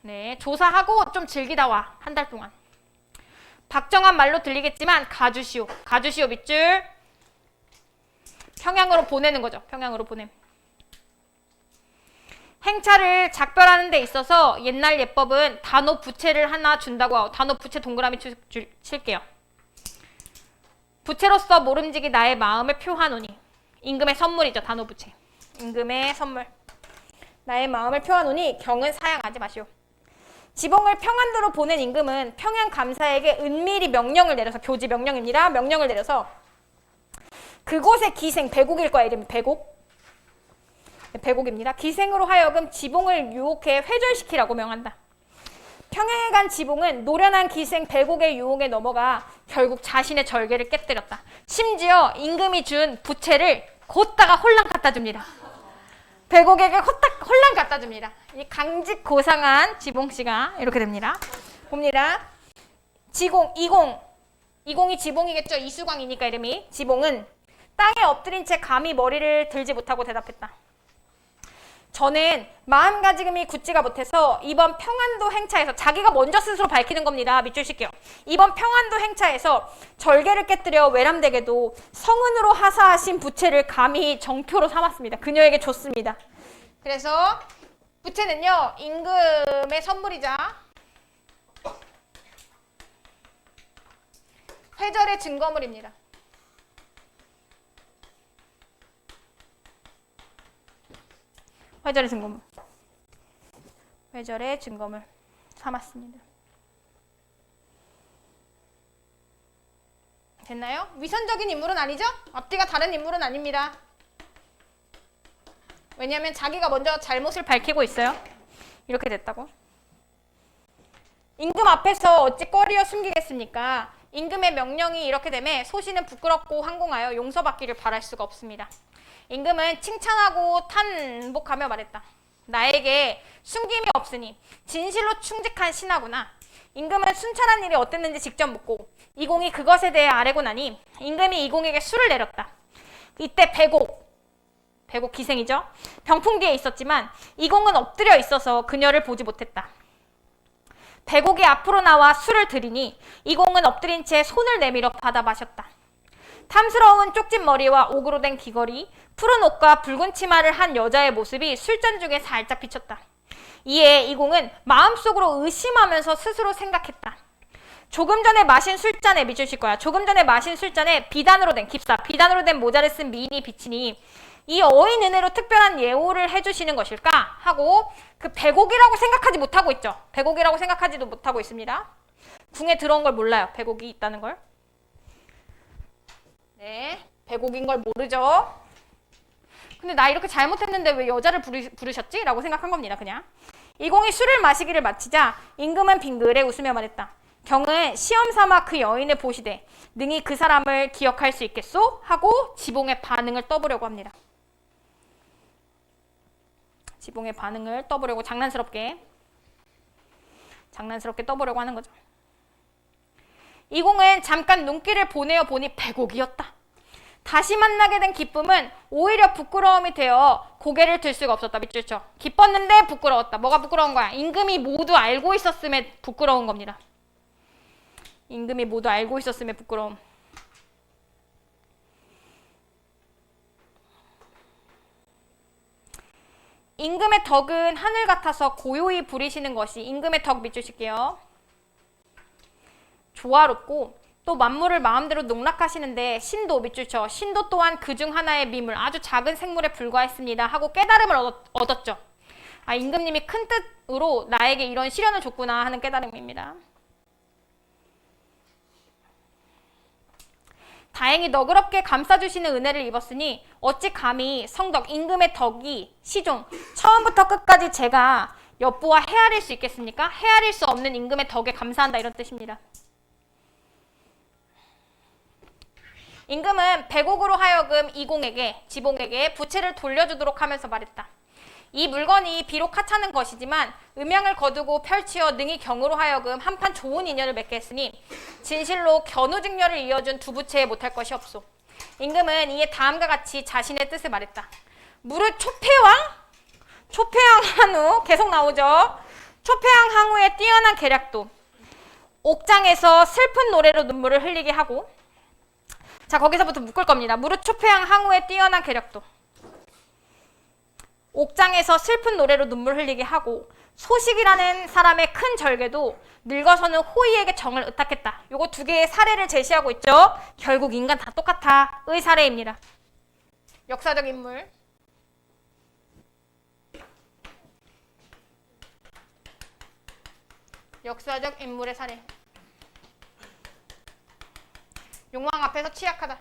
네, 조사하고 좀 즐기다 와. 한 달 동안. 박정한 말로 들리겠지만 가주시오. 가주시오 밑줄. 평양으로 보내는 거죠. 평양으로 보냄. 행차를 작별하는 데 있어서 옛날 예법은 단호 부채를 하나 준다고 하고 단호 부채 동그라미 칠게요. 부채로서 모름지기 나의 마음을 표하노니 임금의 선물이죠. 단호 부채. 임금의 선물. 나의 마음을 표하노니 경은 사양하지 마시오. 지봉을 평안도로 보낸 임금은 평양 감사에게 은밀히 명령을 내려서 교지 명령입니다. 명령을 내려서 그곳의 기생, 배곡일 거야. 이름이 배곡. 배곡입니다. 기생으로 하여금 지봉을 유혹해 회절시키라고 명한다. 평양에 간 지봉은 노련한 기생 배곡의 유혹에 넘어가 결국 자신의 절개를 깨뜨렸다. 심지어 임금이 준 부채를 곧다가 홀랑 갖다 줍니다. 배곡에게 홀랑 갖다 줍니다. 이 강직 고상한 지봉씨가 이렇게 됩니다. 봅니다. 이공이 지봉이겠죠. 이수광이니까 이름이. 지봉은 땅에 엎드린 채 감히 머리를 들지 못하고 대답했다. 저는 마음가짐이 굳지가 못해서 이번 평안도 행차에서 자기가 먼저 스스로 밝히는 겁니다. 밑줄 칠게요. 이번 평안도 행차에서 절개를 깨뜨려 외람되게도 성은으로 하사하신 부채를 감히 정표로 삼았습니다. 그녀에게 줬습니다. 그래서 부채는요. 임금의 선물이자 회절의 증거물입니다. 회절의 증거물. 회절의 증거물 삼았습니다. 됐나요? 위선적인 인물은 아니죠? 앞뒤가 다른 인물은 아닙니다. 왜냐하면 자기가 먼저 잘못을 밝히고 있어요. 이렇게 됐다고. 임금 앞에서 어찌 꺼리어 숨기겠습니까? 임금의 명령이 이렇게 되면 소신은 부끄럽고 항공하여 용서받기를 바랄 수가 없습니다. 임금은 칭찬하고 탄복하며 말했다. 나에게 숨김이 없으니 진실로 충직한 신하구나. 임금은 순찰한 일이 어땠는지 직접 묻고 이공이 그것에 대해 아뢰고 나니 임금이 이공에게 술을 내렸다. 이때 배곡 기생이죠. 병풍 뒤에 있었지만 이공은 엎드려 있어서 그녀를 보지 못했다. 배곡이 앞으로 나와 술을 들이니 이공은 엎드린 채 손을 내밀어 받아 마셨다. 탐스러운 쪽진 머리와 옥으로 된 귀걸이, 푸른 옷과 붉은 치마를 한 여자의 모습이 술잔 중에 살짝 비쳤다. 이에 이공은 마음속으로 의심하면서 스스로 생각했다. 조금 전에 마신 술잔에 밑줄 칠 거야. 조금 전에 마신 술잔에 비단으로 된 비단으로 된 모자를 쓴 미인이 비치니 이 어인 은혜로 특별한 예우를 해주시는 것일까 하고 그 배곡이라고 생각하지 못하고 있죠. 배곡이라고 생각하지도 못하고 있습니다. 궁에 들어온 걸 몰라요. 배곡이 있다는 걸. 네, 배곡인 걸 모르죠. 근데 나 이렇게 잘못했는데 왜 여자를 부르셨지? 라고 생각한 겁니다. 그냥. 이공이 술을 마시기를 마치자 임금은 빙그레 웃으며 말했다. 경은 시험 삼아 그 여인을 보시되 능히 그 사람을 기억할 수 있겠소? 하고 지봉의 반응을 떠보려고 합니다. 지봉의 반응을 떠보려고 장난스럽게 떠보려고 하는 거죠. 이공은 잠깐 눈길을 보내어 보니 백옥이었다. 다시 만나게 된 기쁨은 오히려 부끄러움이 되어 고개를 들 수가 없었다. 밑줄 쳐. 기뻤는데 부끄러웠다. 뭐가 부끄러운 거야? 임금이 모두 알고 있었음에 부끄러운 겁니다. 임금이 모두 알고 있었음에 부끄러움. 임금의 덕은 하늘 같아서 고요히 부리시는 것이 임금의 덕 밑줄 칠게요. 조화롭고 또 만물을 마음대로 농락하시는데 신도 밑줄 쳐. 신도 또한 그중 하나의 미물, 아주 작은 생물에 불과했습니다. 하고 깨달음을 얻었죠. 아, 임금님이 큰 뜻으로 나에게 이런 시련을 줬구나 하는 깨달음입니다. 다행히 너그럽게 감싸주시는 은혜를 입었으니 어찌 감히 성덕, 임금의 덕이 시종, 처음부터 끝까지 제가 엿보아 헤아릴 수 있겠습니까? 헤아릴 수 없는 임금의 덕에 감사한다 이런 뜻입니다. 임금은 백옥으로 하여금 이공에게, 지봉에게 부채를 돌려주도록 하면서 말했다. 이 물건이 비록 하찮은 것이지만 음양을 거두고 펼치어 능히 경으로 하여금 한판 좋은 인연을 맺게 했으니 진실로 견우직녀를 이어준 두 부채에 못할 것이 없소. 임금은 이에 다음과 같이 자신의 뜻을 말했다. 무릇 초패왕 한우 계속 나오죠. 초패왕 항우의 뛰어난 계략도 옥장에서 슬픈 노래로 눈물을 흘리게 하고, 자 거기서부터 묶을 겁니다. 무릇 초패왕 항우의 뛰어난 계략도 옥장에서 슬픈 노래로 눈물 흘리게 하고, 소식이라는 사람의 큰 절개도 늙어서는 호의에게 정을 의탁했다. 요거 두 개의 사례를 제시하고 있죠. 결국 인간 다 똑같아 의 사례입니다. 역사적 인물. 역사적 인물의 사례. 욕망 앞에서 취약하다.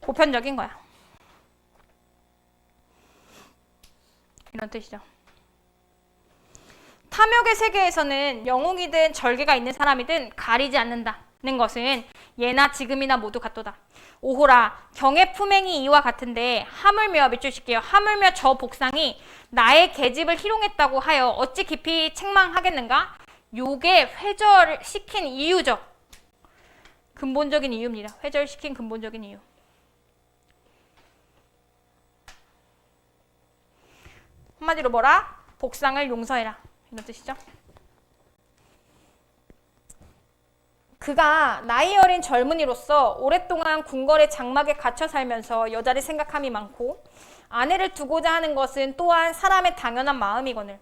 보편적인 거야. 이런 뜻이죠. 탐욕의 세계에서는 영웅이든 절개가 있는 사람이든 가리지 않는다는 것은 예나 지금이나 모두 같도다. 오호라 경의 품행이 이와 같은데 하물며 밑줄 칠게요. 하물며 저 복상이 나의 계집을 희롱했다고 하여 어찌 깊이 책망하겠는가? 요게 회절시킨 이유죠. 근본적인 이유입니다. 회절시킨 근본적인 이유. 한마디로 뭐라? 복상을 용서해라. 이런 뜻이죠. 그가 나이 어린 젊은이로서 오랫동안 궁궐의 장막에 갇혀 살면서 여자를 생각함이 많고 아내를 두고자 하는 것은 또한 사람의 당연한 마음이거늘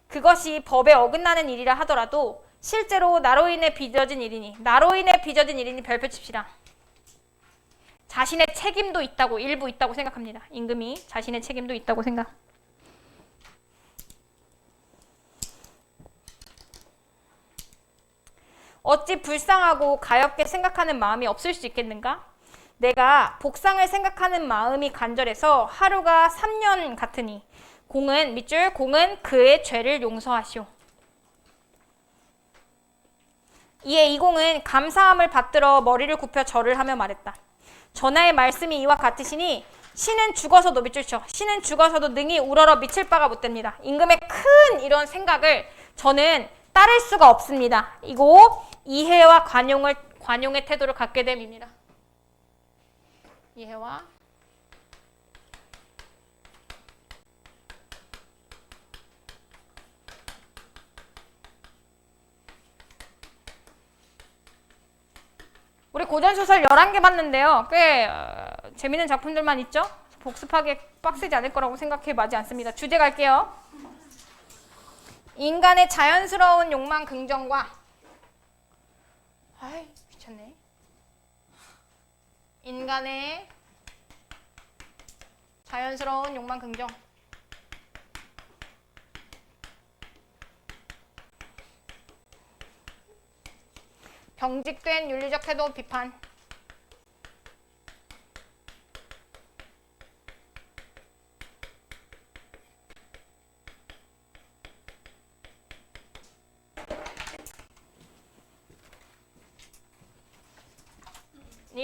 그것이 법에 어긋나는 일이라 하더라도 실제로 나로 인해 빚어진 일이니 별표 칩시다. 자신의 책임도 있다고, 일부 있다고 생각합니다. 임금이 자신의 책임도 있다고 생각. 어찌 불쌍하고 가엾게 생각하는 마음이 없을 수 있겠는가? 내가 복상을 생각하는 마음이 간절해서 하루가 3년 같으니 공은 밑줄 공은 그의 죄를 용서하시오. 이에 이공은 감사함을 받들어 머리를 굽혀 절을 하며 말했다. 전하의 말씀이 이와 같으시니 신은 죽어서도 밑줄 쳐. 신은 죽어서도 능히 우러러 미칠 바가 못됩니다. 임금의 큰 이런 생각을 저는 따를 수가 없습니다. 이고 이해와 관용의 태도를 갖게 됨입니다. 이해와 우리 고전소설 11개 봤는데요. 꽤 재밌는 작품들만 있죠? 복습하기 빡세지 않을 거라고 생각해 마지 않습니다. 주제 갈게요. 인간의 자연스러운 욕망 긍정과 아이 귀찮네. 인간의 자연스러운 욕망 긍정. 경직된 윤리적 태도 비판.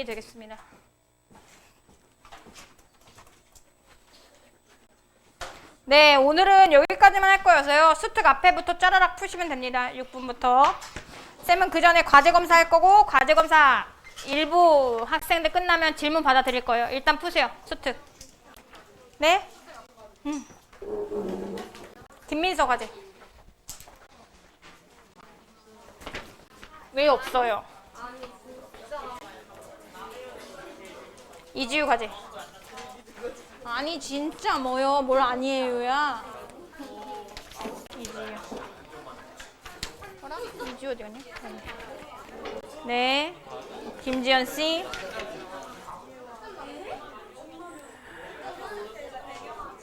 되겠습니다. 네, 오늘은 여기까지만 할 거여서요. 수특 앞에부터 짜라락 푸시면 됩니다. 6분부터. 쌤은 그 전에 과제 검사 할 거고, 과제 검사 일부 학생들 끝나면 질문 받아드릴 거예요. 일단 푸세요. 수특. 네? 김민서 과제. 왜 없어요? 이지유 과제. 아니 진짜 뭐요? 뭘 아니에요야? 이지유. 이지유 어디 갔냐? 네. 김지연 씨.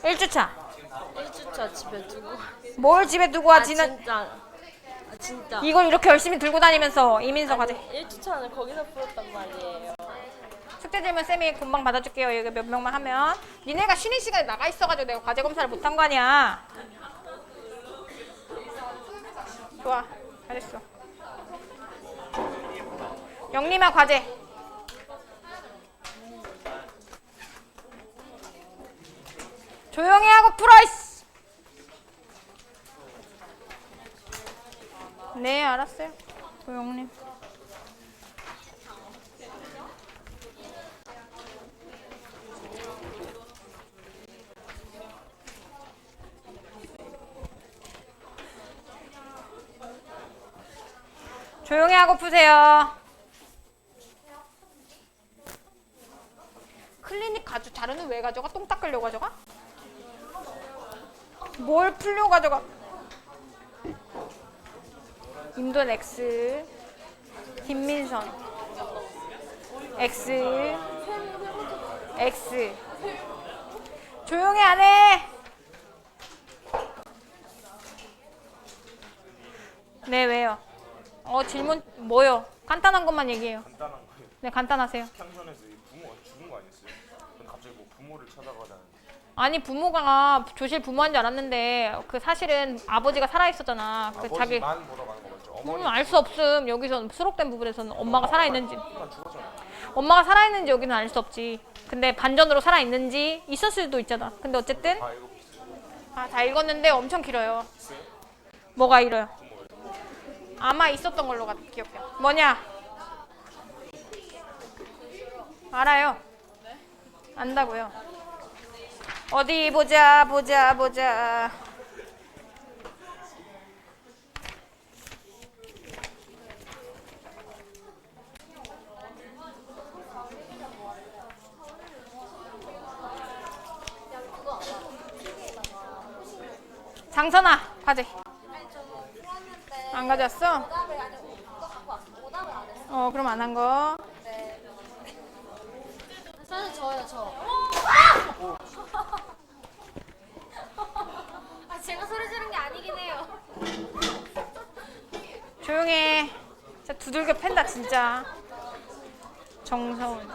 1주차. 1주차 집에 두고. 뭘 집에 두고 와? 지난 진짜. 이걸 이렇게 열심히 들고 다니면서 이민서 과제. 1주차는 거기서 풀었단 말이에요. 숙제 질문 쌤이 금방 받아줄게요. 여기 몇 명만 하면. 니네가 쉬는 시간에 나가 있어가지고 내가 과제 검사를 못한 거 아니야. 좋아. 잘했어. 영림아 과제. 조용히 하고 풀어 이씨. 네 알았어요. 조용님. 조용히 하고 푸세요. 클리닉 자료는 왜 가져가? 똥 닦으려고 가져가? 뭘 풀려고 가져가? 임돈 X, 김민선 X, X. 조용히 안 해. 네 왜요? 질문 뭐요? 간단한 것만 얘기해요. 간단한 거예요. 네 간단하세요. 평선에서 이 부모가 죽은 거 아니었어요? 근데 갑자기 뭐 부모를 찾아가다는. 아니 부모가 조실 부모인 줄 알았는데 그 사실은 아버지가 살아 있었잖아. 그 자기 아버지만 보러 가는 거 맞죠? 어머니 알 수 없음. 여기서 수록된 부분에서는 엄마가 살아 있는지 죽었잖아요. 엄마가 살아 있는지 여기는 알 수 없지. 근데 반전으로 살아 있는지 있었을 수도 있잖아. 근데 어쨌든 아 이거 다 읽었는데 엄청 길어요. 뭐가 길어요? 아마 있었던 걸로 기억해요. 뭐냐? 알아요. 안다고요. 어디 보자. 장선아 과제. 안 가져왔어? 그럼 안 한 거. 사실 저요 저. 아 제가 소리 지른 게 아니긴 해요. 조용해. 진짜 두들겨 팬다 진짜. 정서운.